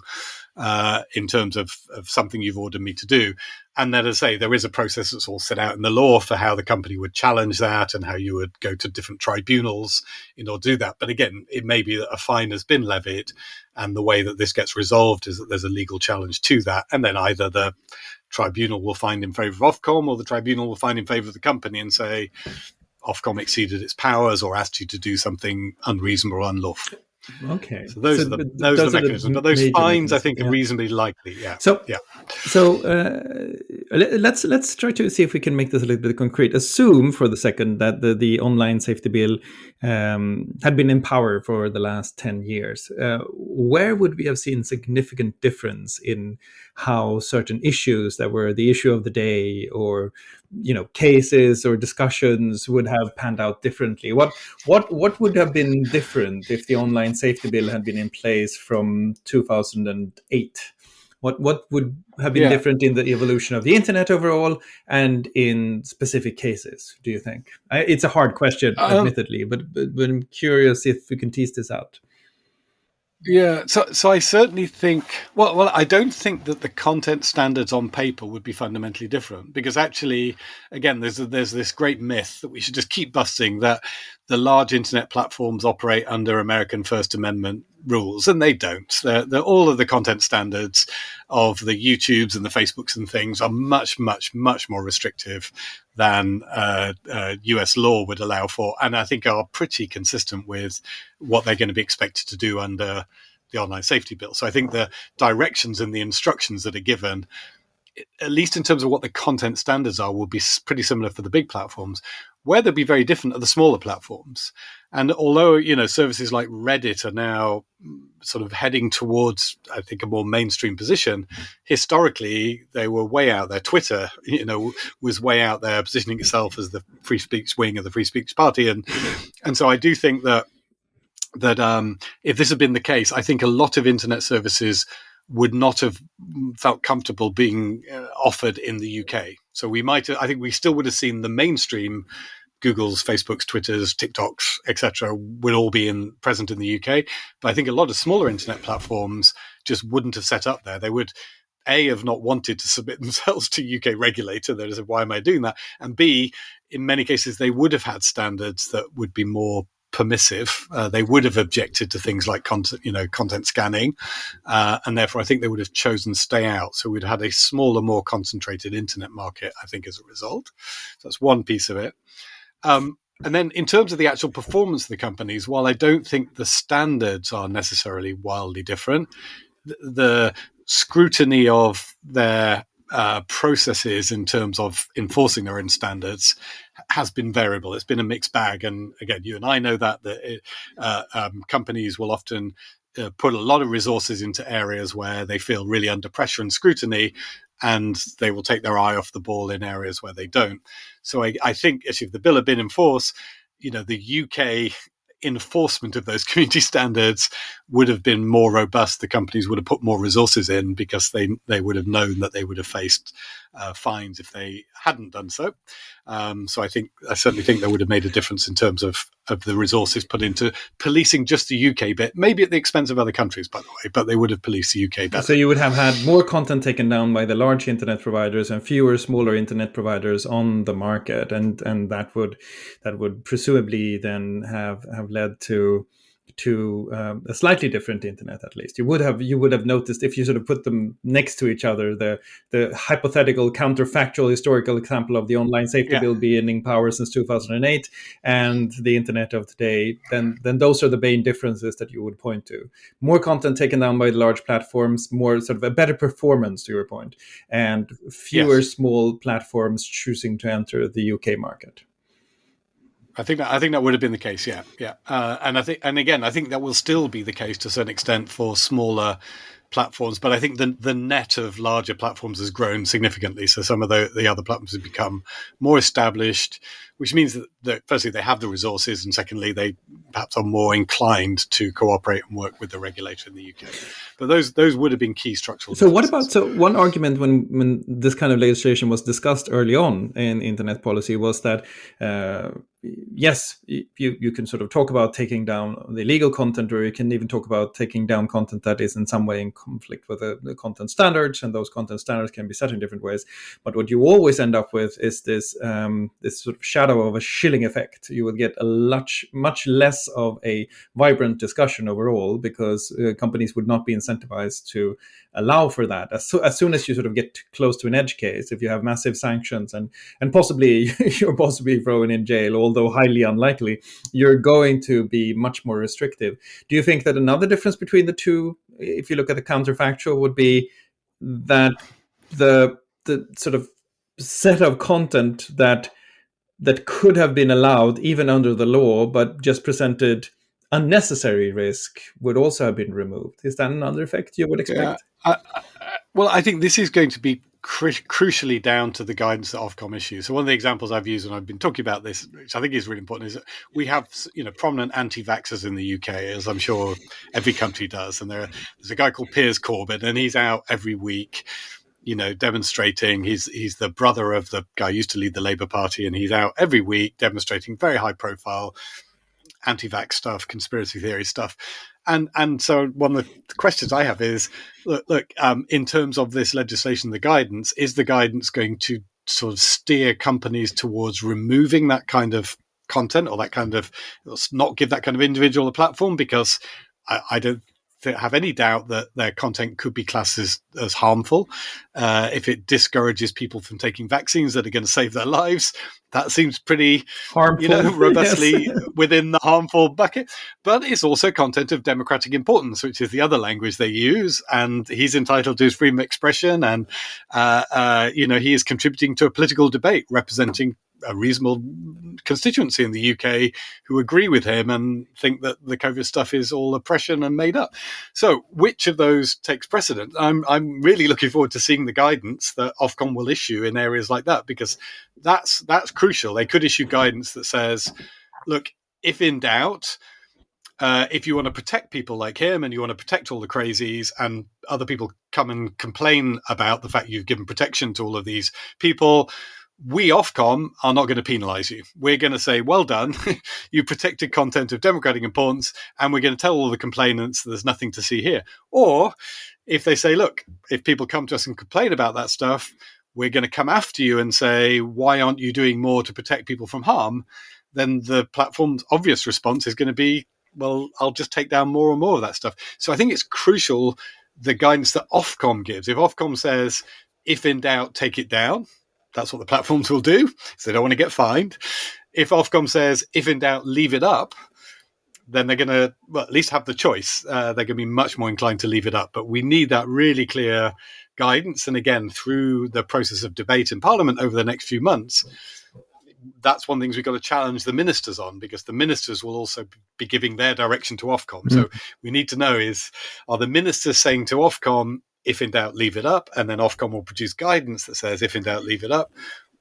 in terms of something you've ordered me to do. And then, as I say, there is a process that's all set out in the law for how the company would challenge that and how you would go to different tribunals in order to do that. But again, it may be that a fine has been levied, and the way that this gets resolved is that there's a legal challenge to that. And then either the tribunal will find in favour of Ofcom, or the tribunal will find in favour of the company and say Ofcom exceeded its powers or asked you to do something unreasonable or unlawful. Okay, so those are the mechanisms, but those fines, I think, are reasonably likely. Yeah. So let's try to see if we can make this a little bit concrete. Assume for the second that the online safety bill had been in power for the last 10 years. Where would we have seen significant difference in how certain issues that were the issue of the day, or cases or discussions, would have panned out differently? What would have been different if the online safety bill had been in place from 2008? What would have been different in the evolution of the internet overall and in specific cases, do you think? It's a hard question, admittedly, but I'm curious if we can tease this out. Yeah, so I certainly think, well, I don't think that the content standards on paper would be fundamentally different, because actually, again, there's this great myth that we should just keep busting, that the large internet platforms operate under American First Amendment rules, and they don't. They're all of the content standards of the YouTubes and the Facebooks and things are much, much, much more restrictive than US law would allow for, and I think are pretty consistent with what they're going to be expected to do under the online safety bill. So I think the directions and the instructions that are given, at least in terms of what the content standards are, will be pretty similar for the big platforms. Where they'll be very different are the smaller platforms. And although, services like Reddit are now sort of heading towards, I think, a more mainstream position, historically, they were way out there. Twitter, was way out there, positioning itself as the free speech wing of the free speech party. And so I do think that if this had been the case, I think a lot of internet services would not have felt comfortable being offered in the UK. So I think we still would have seen the mainstream Googles, Facebooks, Twitters, TikToks, etc. would all be present in the UK. But I think a lot of smaller internet platforms just wouldn't have set up there. They would, A, have not wanted to submit themselves to UK regulator. They'd say, why am I doing that? And B, in many cases, they would have had standards that would be more permissive. They would have objected to things like content scanning, and therefore I think they would have chosen to stay out. So we'd had a smaller, more concentrated internet market, I think, as a result. So that's one piece of it. And then in terms of the actual performance of the companies, while I don't think the standards are necessarily wildly different, the scrutiny of their processes in terms of enforcing their own standards has been variable. It's been a mixed bag. And again, you and I know that companies will often put a lot of resources into areas where they feel really under pressure and scrutiny, and they will take their eye off the ball in areas where they don't. So I think if the bill had been in force, the UK enforcement of those community standards would have been more robust. The companies would have put more resources in, because they would have known that they would have faced fines if they hadn't done so. So I certainly think that would have made a difference in terms of the resources put into policing just the UK bit, maybe at the expense of other countries, by the way, but they would have policed the UK better. So you would have had more content taken down by the large internet providers and fewer smaller internet providers on the market, and that would presumably then have led to a slightly different internet. At least you would have noticed, if you sort of put them next to each other, the hypothetical counterfactual historical example of the online safety bill being in power since 2008 and the internet of today, then those are the main differences that you would point to. More content taken down by the large platforms, more sort of a better performance, to your point, and fewer small platforms choosing to enter the UK market. I think that would have been the case. Yeah. And I think that will still be the case to a certain extent for smaller platforms, but I think the net of larger platforms has grown significantly. So some of the other platforms have become more established, which means that firstly they have the resources, and secondly they perhaps are more inclined to cooperate and work with the regulator in the UK. But those would have been key structural differences. So one argument when this kind of legislation was discussed early on in internet policy was that yes, you can sort of talk about taking down the illegal content, or you can even talk about taking down content that is in some way in conflict with the content standards, and those content standards can be set in different ways. But what you always end up with is this sort of shadow of a shilling effect. You will get a much less of a vibrant discussion overall, because companies would not be incentivized to allow for that. As soon as you sort of get close to an edge case, if you have massive sanctions and possibly you're possibly thrown in jail, although highly unlikely, you're going to be much more restrictive. Do you think that another difference between the two, if you look at the counterfactual, would be that the sort of set of content that could have been allowed even under the law, but just presented unnecessary risk, would also have been removed? Is that another effect you would expect? Yeah. Well, I think this is going to be crucially down to the guidance that Ofcom issues. So one of the examples I've used when I've been talking about this, which I think is really important, is that we have prominent anti-vaxxers in the UK, as I'm sure every country does. And there's a guy called Piers Corbyn, and he's out every week, demonstrating. He's the brother of the guy who used to lead the Labour Party, and he's out every week demonstrating very high profile anti-vax stuff, conspiracy theory stuff. And so one of the questions I have is, look, in terms of this legislation, the guidance, is the guidance going to sort of steer companies towards removing that kind of content, or that kind of, not give that kind of individual a platform? Because I don't have any doubt that their content could be classed as harmful. If it discourages people from taking vaccines that are going to save their lives, that seems pretty harmful, robustly within the harmful bucket. But it's also content of democratic importance, which is the other language they use. And he's entitled to his freedom of expression. And, he is contributing to a political debate representing a reasonable constituency in the UK who agree with him and think that the COVID stuff is all oppression and made up. So which of those takes precedent? I'm really looking forward to seeing the guidance that Ofcom will issue in areas like that, because that's crucial. They could issue guidance that says, look, if in doubt, if you want to protect people like him and you want to protect all the crazies, and other people come and complain about the fact you've given protection to all of these people, we Ofcom are not going to penalise you. We're going to say, well done, you protected content of democratic importance, and we're going to tell all the complainants there's nothing to see here. Or if they say, look, if people come to us and complain about that stuff, we're going to come after you and say, why aren't you doing more to protect people from harm? Then the platform's obvious response is going to be, well, I'll just take down more and more of that stuff. So I think it's crucial, the guidance that Ofcom gives. If Ofcom says, if in doubt, take it down, that's what the platforms will do, so they don't want to get fined. If Ofcom says, if in doubt, leave it up, then they're going to, well, at least have the choice. They're going to be much more inclined to leave it up. But we need that really clear guidance. And again, through the process of debate in Parliament over the next few months, that's one of the things we've got to challenge the ministers on, because the ministers will also be giving their direction to Ofcom. Mm-hmm. So we need to know are the ministers saying to Ofcom, if in doubt, leave it up, and then Ofcom will produce guidance that says, if in doubt, leave it up?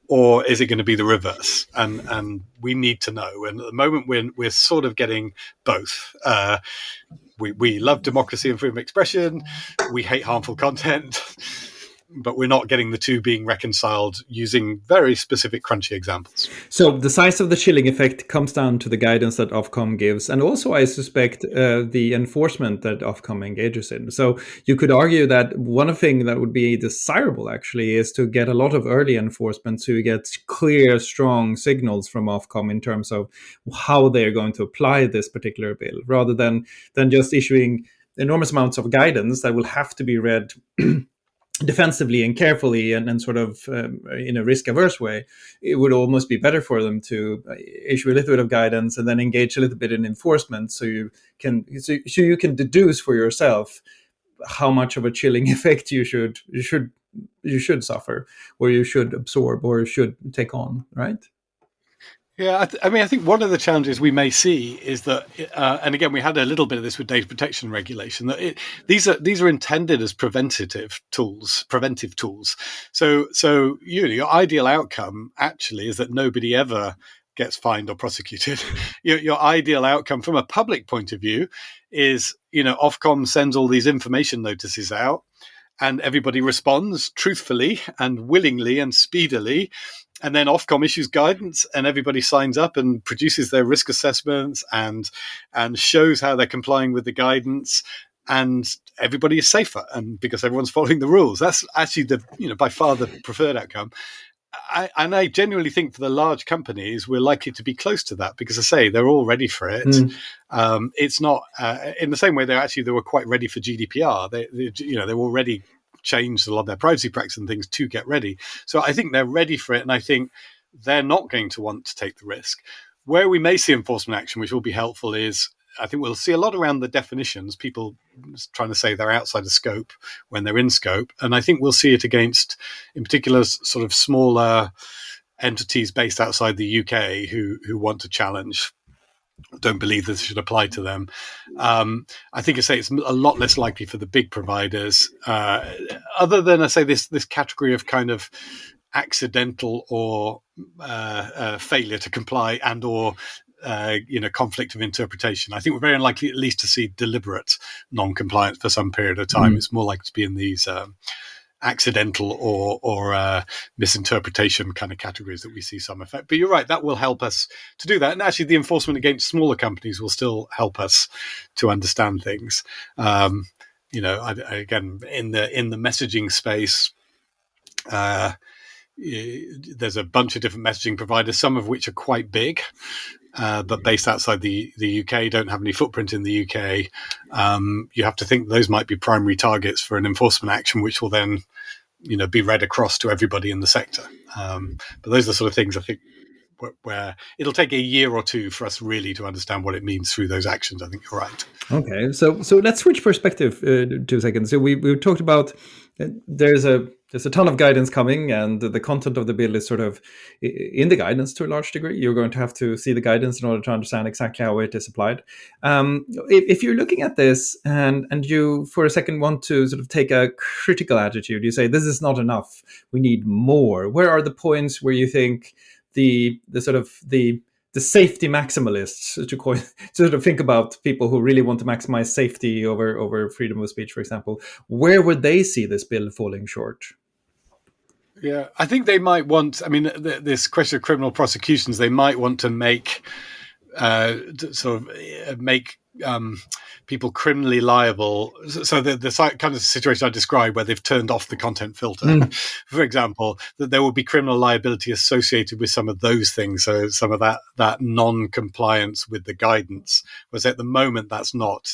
Or is it going to be the reverse? And we need to know. And at the moment, we're sort of getting both. We love democracy and freedom of expression. We hate harmful content. But we're not getting the two being reconciled using very specific crunchy examples. So the size of the chilling effect comes down to the guidance that Ofcom gives, and also, I suspect, the enforcement that Ofcom engages in. So you could argue that one thing that would be desirable, actually, is to get a lot of early enforcement, so you get clear, strong signals from Ofcom in terms of how they're going to apply this particular bill, rather than just issuing enormous amounts of guidance that will have to be read defensively and carefully and sort of in a risk-averse way. It would almost be better for them to issue a little bit of guidance and then engage a little bit in enforcement, so you can deduce for yourself how much of a chilling effect you should suffer, or you should absorb, or should take on, right? Yeah, I think one of the challenges we may see is that, and again, we had a little bit of this with data protection regulation. That these are intended as preventive tools. So your ideal outcome actually is that nobody ever gets fined or prosecuted. Your ideal outcome from a public point of view is, Ofcom sends all these information notices out, and everybody responds truthfully and willingly and speedily. And then Ofcom issues guidance, and everybody signs up and produces their risk assessments and shows how they're complying with the guidance, and everybody is safer, and because everyone's following the rules. That's actually by far the preferred outcome. I genuinely think for the large companies, we're likely to be close to that because, I say, they're all ready for it. It's not in the same way they were quite ready for GDPR. They were already changed a lot of their privacy practices and things to get ready. So I think they're ready for it, and I think they're not going to want to take the risk. Where we may see enforcement action, which will be helpful, is I think we'll see a lot around the definitions, people trying to say they're outside of scope when they're in scope. And I think we'll see it against, in particular, sort of smaller entities based outside the UK who want to challenge, don't believe this should apply to them. I think it's a lot less likely for the big providers, other than, I say, this category of kind of accidental or failure to comply and or conflict of interpretation. I think we're very unlikely at least to see deliberate non-compliance for some period of time. It's more likely to be in these accidental or misinterpretation kind of categories that we see some effect. But you're right, that will help us to do that. And actually the enforcement against smaller companies will still help us to understand things. Again, in the messaging space, there's a bunch of different messaging providers, some of which are quite big, but based outside the UK, don't have any footprint in the UK. You have to think those might be primary targets for an enforcement action, which will then, be read across to everybody in the sector. But those are the sort of things I think where it'll take a year or two for us really to understand what it means through those actions. I think you're right. Okay, so let's switch perspective 2 seconds. So we've talked about there's a ton of guidance coming, and the content of the bill is sort of in the guidance to a large degree. You're going to have to see the guidance in order to understand exactly how it is applied. If you're looking at this and you for a second want to sort of take a critical attitude, you say this is not enough, we need more. Where are the points where you think the safety maximalists, to sort of think about people who really want to maximize safety over freedom of speech, for example, where would they see this bill falling short? Yeah, I think they might want, this question of criminal prosecutions, they might want to make people criminally liable. So the kind of situation I described where they've turned off the content filter, for example, that there will be criminal liability associated with some of those things. So some of that non-compliance with the guidance, whereas at the moment that's not.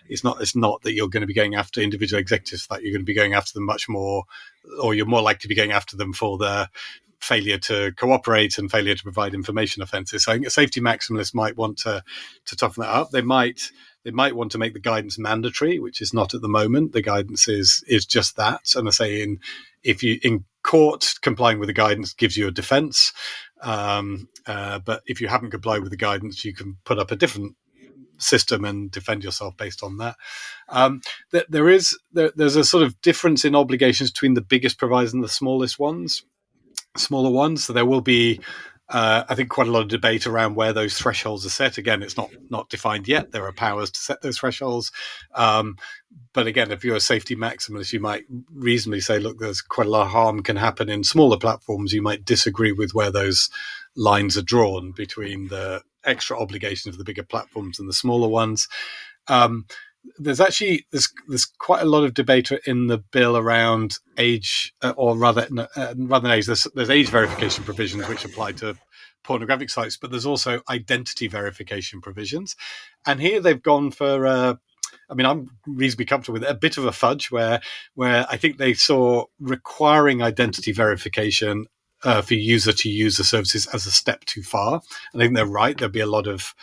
It's not that you're going to be going after individual executives, that you're going to be going after them much more, or you're more likely to be going after them for their failure to cooperate and failure to provide information offences. So I think a safety maximalist might want to toughen that up. They might want to make the guidance mandatory, which is not at the moment. The guidance is just that. And I say in court, complying with the guidance gives you a defence. But if you haven't complied with the guidance, you can put up a different system and defend yourself based on that. There's a sort of difference in obligations between the biggest providers and the smaller ones. So there will be, I think, quite a lot of debate around where those thresholds are set. Again, it's not defined yet. There are powers to set those thresholds. But again, if you're a safety maximalist, you might reasonably say, look, there's quite a lot of harm can happen in smaller platforms. You might disagree with where those lines are drawn between the extra obligations of the bigger platforms and the smaller ones. There's quite a lot of debate in the bill around age, or rather than age. There's age verification provisions which apply to pornographic sites, but there's also identity verification provisions. And here they've gone for. I'm reasonably comfortable with a bit of a fudge where I think they saw requiring identity verification for user-to-user services as a step too far. And I think they're right. There'll be a lot of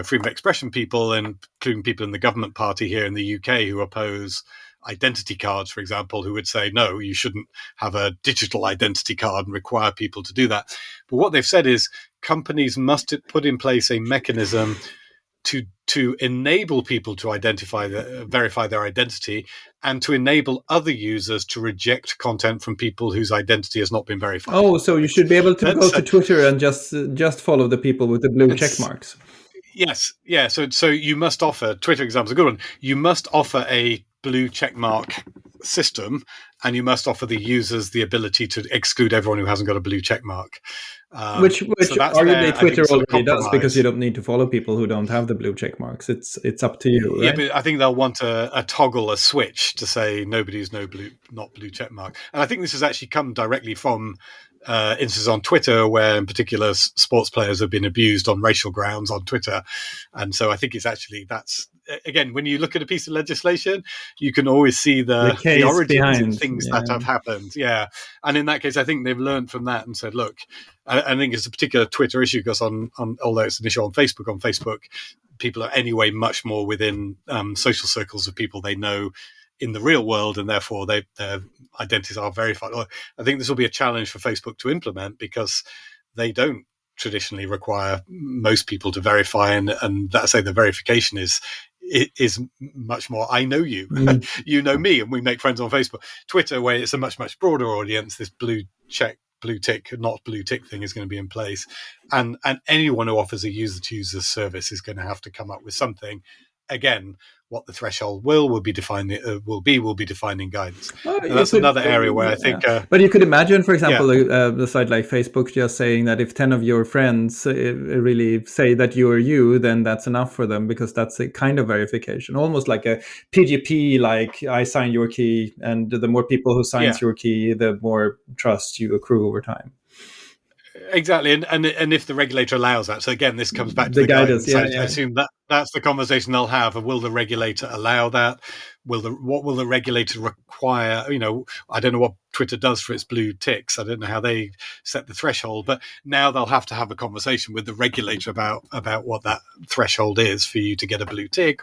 freedom of expression people, including people in the government party here in the UK, who oppose identity cards, for example, who would say, no, you shouldn't have a digital identity card and require people to do that. But what they've said is companies must put in place a mechanism to enable people to verify their identity, and to enable other users to reject content from people whose identity has not been verified. Oh, so you should be able to go to Twitter and just follow the people with the blue check marks. Yes, yeah. So you must offer, Twitter example is a good one. You must offer a blue check mark system, and you must offer the users the ability to exclude everyone who hasn't got a blue check mark. Which so arguably Twitter already does, because you don't need to follow people who don't have the blue check marks. It's up to you, right? Yeah, but I think they'll want a toggle, a switch to say nobody's not blue check mark. And I think this has actually come directly from instances on Twitter where, in particular, sports players have been abused on racial grounds on Twitter. And so I think that's again, when you look at a piece of legislation, you can always see the origins and things that have happened. Yeah. And in that case, I think they've learned from that and said, look, I think it's a particular Twitter issue, because although it's an issue on Facebook, people are anyway much more within social circles of people they know in the real world, and therefore their identities are verified. I think this will be a challenge for Facebook to implement, because they don't traditionally require most people to verify, and that's say the verification is much more, I know you, you know me, and we make friends on Facebook. Twitter, where it's a much, much broader audience, this blue tick, not blue tick thing is going to be in place. And anyone who offers a user-to-user service is going to have to come up with something. Again, what the threshold will be defining guidance. Well, that's another area where I think. But you could imagine, for example, the site like Facebook just saying that if 10 of your friends really say that you are you, then that's enough for them, because that's a kind of verification, almost like a PGP, like I sign your key, and the more people who signs your key, the more trust you accrue over time. Exactly, and if the regulator allows that, so again, this comes back to the guidance. I assume that's the conversation they'll have. Will the regulator allow that? What will the regulator require? I don't know what Twitter does for its blue ticks. I don't know how they set the threshold, but now they'll have to have a conversation with the regulator about what that threshold is for you to get a blue tick,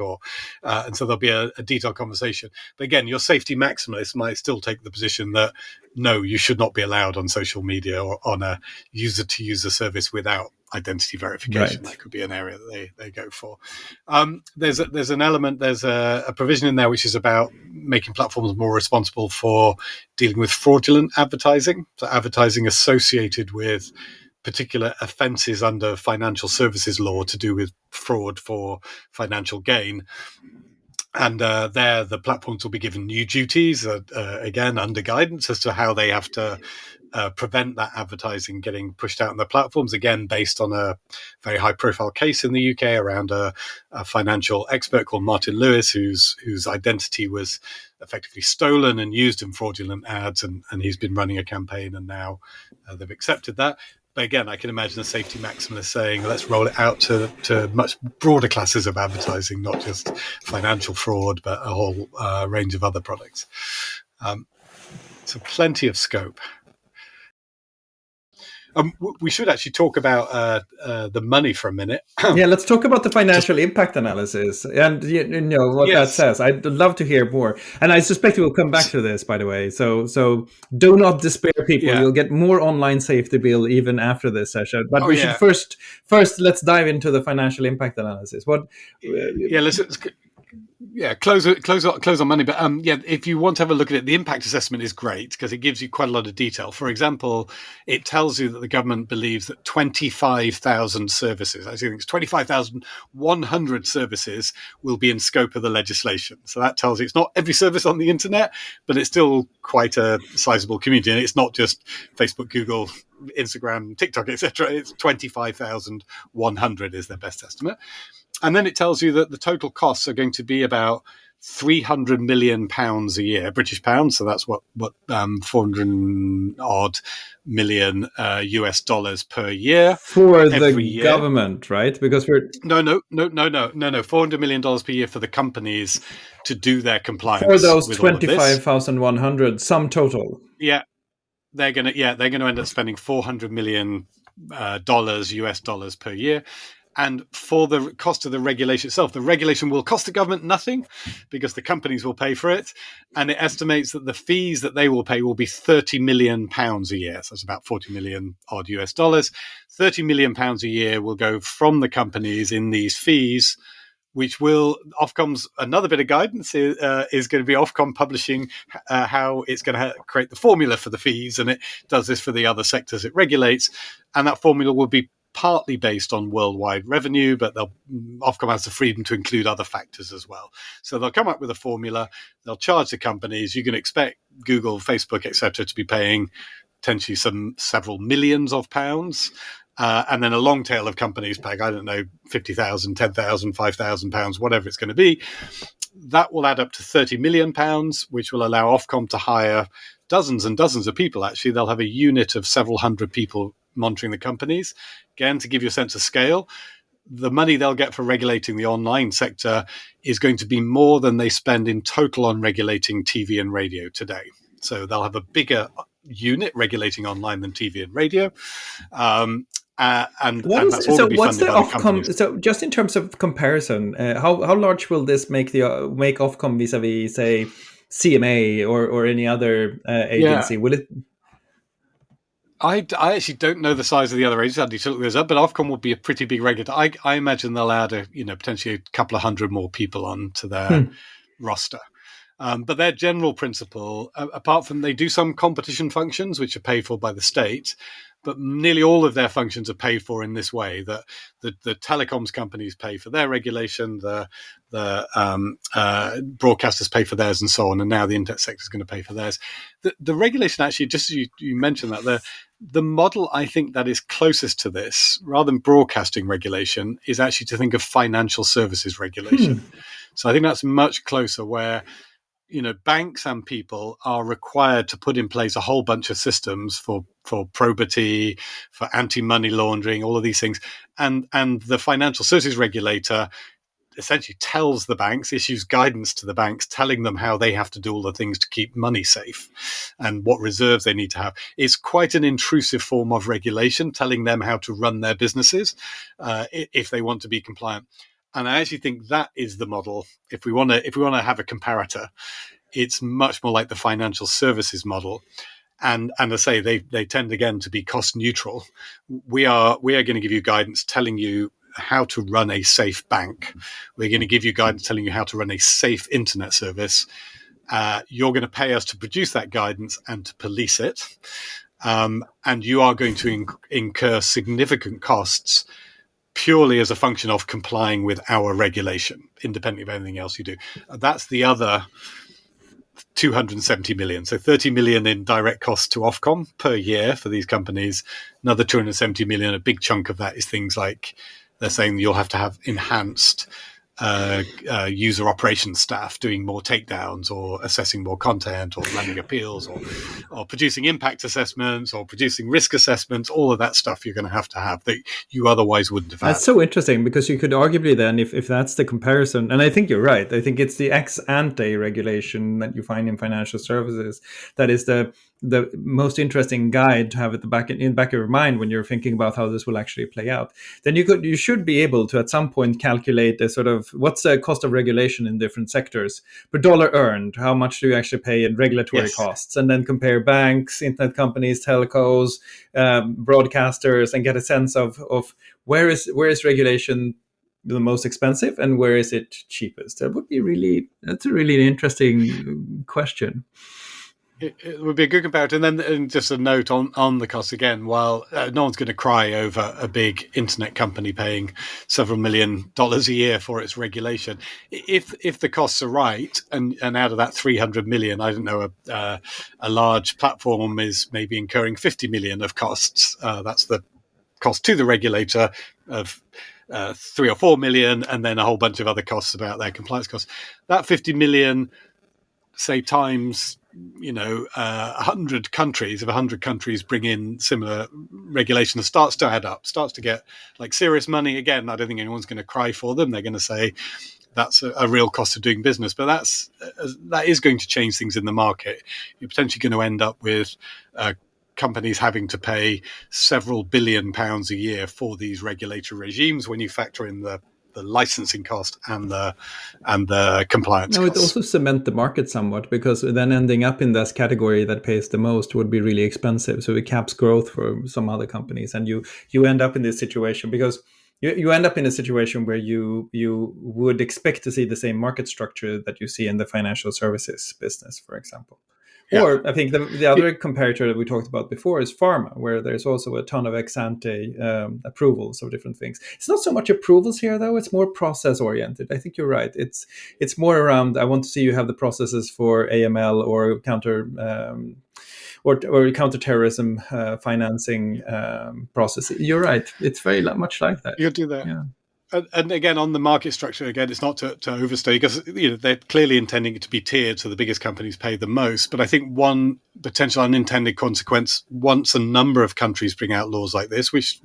and so there'll be a detailed conversation. But again, your safety maximalists might still take the position that no, you should not be allowed on social media or on a user-to-user service without identity verification. Right. That could be an area that they go for. There's a provision in there which is about making platforms more responsible for dealing with fraudulent advertising. So advertising associated with particular offences under financial services law to do with fraud for financial gain. And there, the platforms will be given new duties, again, under guidance as to how they have to prevent that advertising getting pushed out on the platforms, again, based on a very high-profile case in the UK around a financial expert called Martin Lewis, whose identity was effectively stolen and used in fraudulent ads, and he's been running a campaign, and now they've accepted that. But again, I can imagine a safety maximalist saying, let's roll it out to much broader classes of advertising, not just financial fraud, but a whole range of other products. So plenty of scope. We should actually talk about the money for a minute. Yeah, let's talk about the financial impact analysis and what that says. I'd love to hear more, and I suspect we'll come back to this, by the way. So do not despair, people. Yeah. You'll get more online safety bill even after this session. But we should first let's dive into the financial impact analysis. Close on money. But if you want to have a look at it, the impact assessment is great because it gives you quite a lot of detail. For example, it tells you that the government believes that 25,000 services, I think it's 25,100 services, will be in scope of the legislation. So that tells you it's not every service on the internet, but it's still quite a sizable community. And it's not just Facebook, Google, Instagram, TikTok, etc. It's 25,100 is their best estimate. And then it tells you that the total costs are going to be about £300 million a year, British pounds. So that's what 400 odd million US dollars per year for the government, right? Because we're no, $400 million per year for the companies to do their compliance for those 25,100 sum total. Yeah, they're going to end up spending $400 million US dollars per year. And for the cost of the regulation itself, the regulation will cost the government nothing because the companies will pay for it. And it estimates that the fees that they will pay will be £30 million a year. So that's about 40 million odd US dollars. £30 million a year will go from the companies in these fees, which will, Ofcom's, another bit of guidance is going to be Ofcom publishing how it's going to create the formula for the fees. And it does this for the other sectors it regulates. And that formula will be partly based on worldwide revenue, but Ofcom has the freedom to include other factors as well. So they'll come up with a formula, they'll charge the companies. You can expect Google, Facebook, etc., to be paying potentially several millions of pounds. And then a long tail of companies paying, I don't know, 50,000, 10,000, 5,000 pounds, whatever it's going to be. That will add up to 30 million pounds, which will allow Ofcom to hire dozens and dozens of people. Actually, they'll have a unit of several hundred people monitoring the companies. Again, to give you a sense of scale, the money they'll get for regulating the online sector is going to be more than they spend in total on regulating TV and radio today. So they'll have a bigger unit regulating online than TV and radio. And that's all going to be funded by the companies. So just in terms of comparison, how large will this make Ofcom vis-a-vis, say, CMA or any other agency? Will it? I actually don't know the size of the other agencies. I need to look those up, but Ofcom would be a pretty big regulator. I imagine they'll add potentially a couple of hundred more people onto their roster. But their general principle, apart from they do some competition functions which are paid for by the state, but nearly all of their functions are paid for in this way, that the telecoms companies pay for their regulation, the broadcasters pay for theirs, and so on. And now the internet sector is going to pay for theirs. The regulation, actually, just as you mentioned that, the model I think that is closest to this, rather than broadcasting regulation, is actually to think of financial services regulation. So I think that's much closer, where banks and people are required to put in place a whole bunch of systems for probity, for anti-money laundering, all of these things. And the financial services regulator essentially tells the banks, issues guidance to the banks, telling them how they have to do all the things to keep money safe and what reserves they need to have. It's quite an intrusive form of regulation, telling them how to run their businesses if they want to be compliant. And I actually think that is the model. If we want to have a comparator, it's much more like the financial services model. And I say they tend again to be cost neutral. We are going to give you guidance telling you how to run a safe bank. We're going to give you guidance telling you how to run a safe internet service. You're going to pay us to produce that guidance and to police it. And you are going to incur significant costs purely as a function of complying with our regulation, independently of anything else you do. That's the other 270 million. So 30 million in direct costs to Ofcom per year for these companies. Another 270 million, a big chunk of that is things like they're saying you'll have to have enhanced user operations staff doing more takedowns or assessing more content or running appeals or producing impact assessments or producing risk assessments. All of that stuff you're going to have that you otherwise wouldn't have had. That's so interesting, because you could arguably then, if that's the comparison, and I think you're right, I think it's the ex ante regulation that you find in financial services that is the most interesting guide to have at in the back of your mind when you're thinking about how this will actually play out. Then you should be able to at some point calculate the sort of what's the cost of regulation in different sectors per dollar earned, how much do you actually pay in regulatory costs, and then compare banks, internet companies, telcos, broadcasters, and get a sense of where is regulation the most expensive and where is it cheapest. That's a really interesting question. It would be a good comparison. And then just a note on the costs again, while no one's going to cry over a big internet company paying several $1 million a year for its regulation. If the costs are right, and out of that 300 million, I don't know, a large platform is maybe incurring 50 million of costs. That's the cost to the regulator of 3 or 4 million, and then a whole bunch of other costs about their compliance costs. That 50 million, say, times 100 countries, if 100 countries bring in similar regulation, it starts to add up, starts to get like serious money. Again, I don't think anyone's going to cry for them. They're going to say that's a real cost of doing business, but that is going to change things in the market. You're potentially going to end up with companies having to pay several £billion a year for these regulatory regimes when you factor in the licensing cost and the compliance costs. It also cement the market somewhat, because then ending up in this category that pays the most would be really expensive. So it caps growth for some other companies, and you end up in this situation because you end up in a situation where you would expect to see the same market structure that you see in the financial services business, for example. Yeah. Or I think the other comparator that we talked about before is pharma, where there's also a ton of ex-ante approvals of different things. It's not so much approvals here, though. It's more process-oriented. I think you're right. It's more around, I want to see you have the processes for AML or counterterrorism financing processes. You're right. It's very much like that. You'll do that. Yeah. And again, on the market structure, again, it's not to overstay, because they're clearly intending it to be tiered, so the biggest companies pay the most. But I think one potential unintended consequence, once a number of countries bring out laws like this, which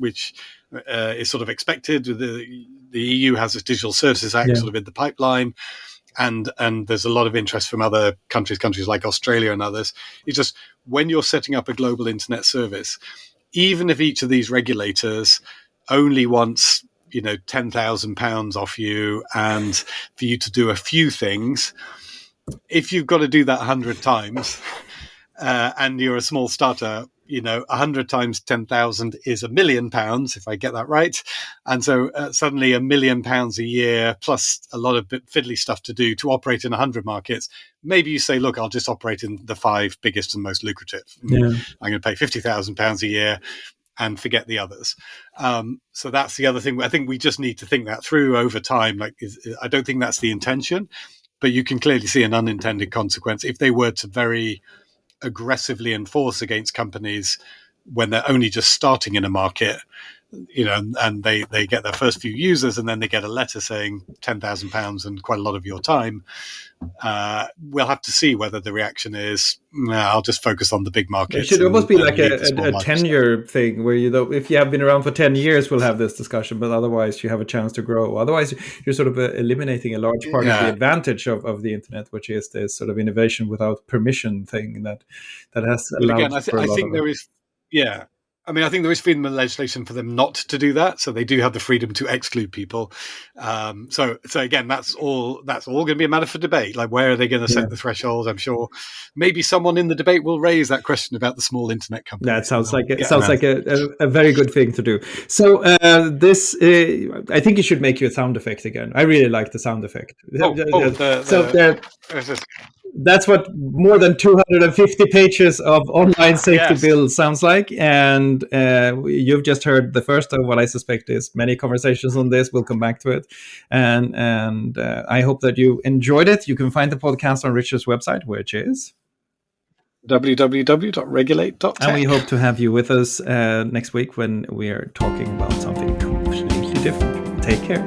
is sort of expected, the EU has its Digital Services Act sort of in the pipeline, and there's a lot of interest from other countries like Australia and others. It's just when you're setting up a global internet service, even if each of these regulators only wants £10,000 off you and for you to do a few things, if you've got to do that 100 times and you're a small startup, 100 times 10,000 is £1 million, if I get that right. And so suddenly £1 million a year plus a lot of fiddly stuff to do to operate in 100 markets. Maybe you say, look, I'll just operate in the 5 biggest and most lucrative. I'm going to pay £50,000 a year and forget the others. So that's the other thing. I think we just need to think that through over time. I don't think that's the intention, but you can clearly see an unintended consequence if they were to very aggressively enforce against companies when they're only just starting in a market, and they get their first few users, and then they get a letter saying £10,000 and quite a lot of your time. We'll have to see whether the reaction is, I'll just focus on the big markets. It should almost be like a tenure thing where, if you have been around for 10 years, we'll have this discussion, but otherwise you have a chance to grow. Otherwise, you're sort of eliminating a large part of the advantage of the internet, which is this sort of innovation without permission thing that has allowed. Again, I think there is, I think there is freedom of legislation for them not to do that, so they do have the freedom to exclude people. So again, that's all going to be a matter for debate. Like, where are they going to set the thresholds? I'm sure maybe someone in the debate will raise that question about the small internet companies. That sounds like a very good thing to do. So I think you should make you a sound effect again. I really like the sound effect. That's what more than 250 pages of online safety bills sounds like. And you've just heard the first of what I suspect is many conversations on this. We'll come back to it. And I hope that you enjoyed it. You can find the podcast on Richard's website, which is www.regulate.tech. And we hope to have you with us next week when we are talking about something completely different. Take care.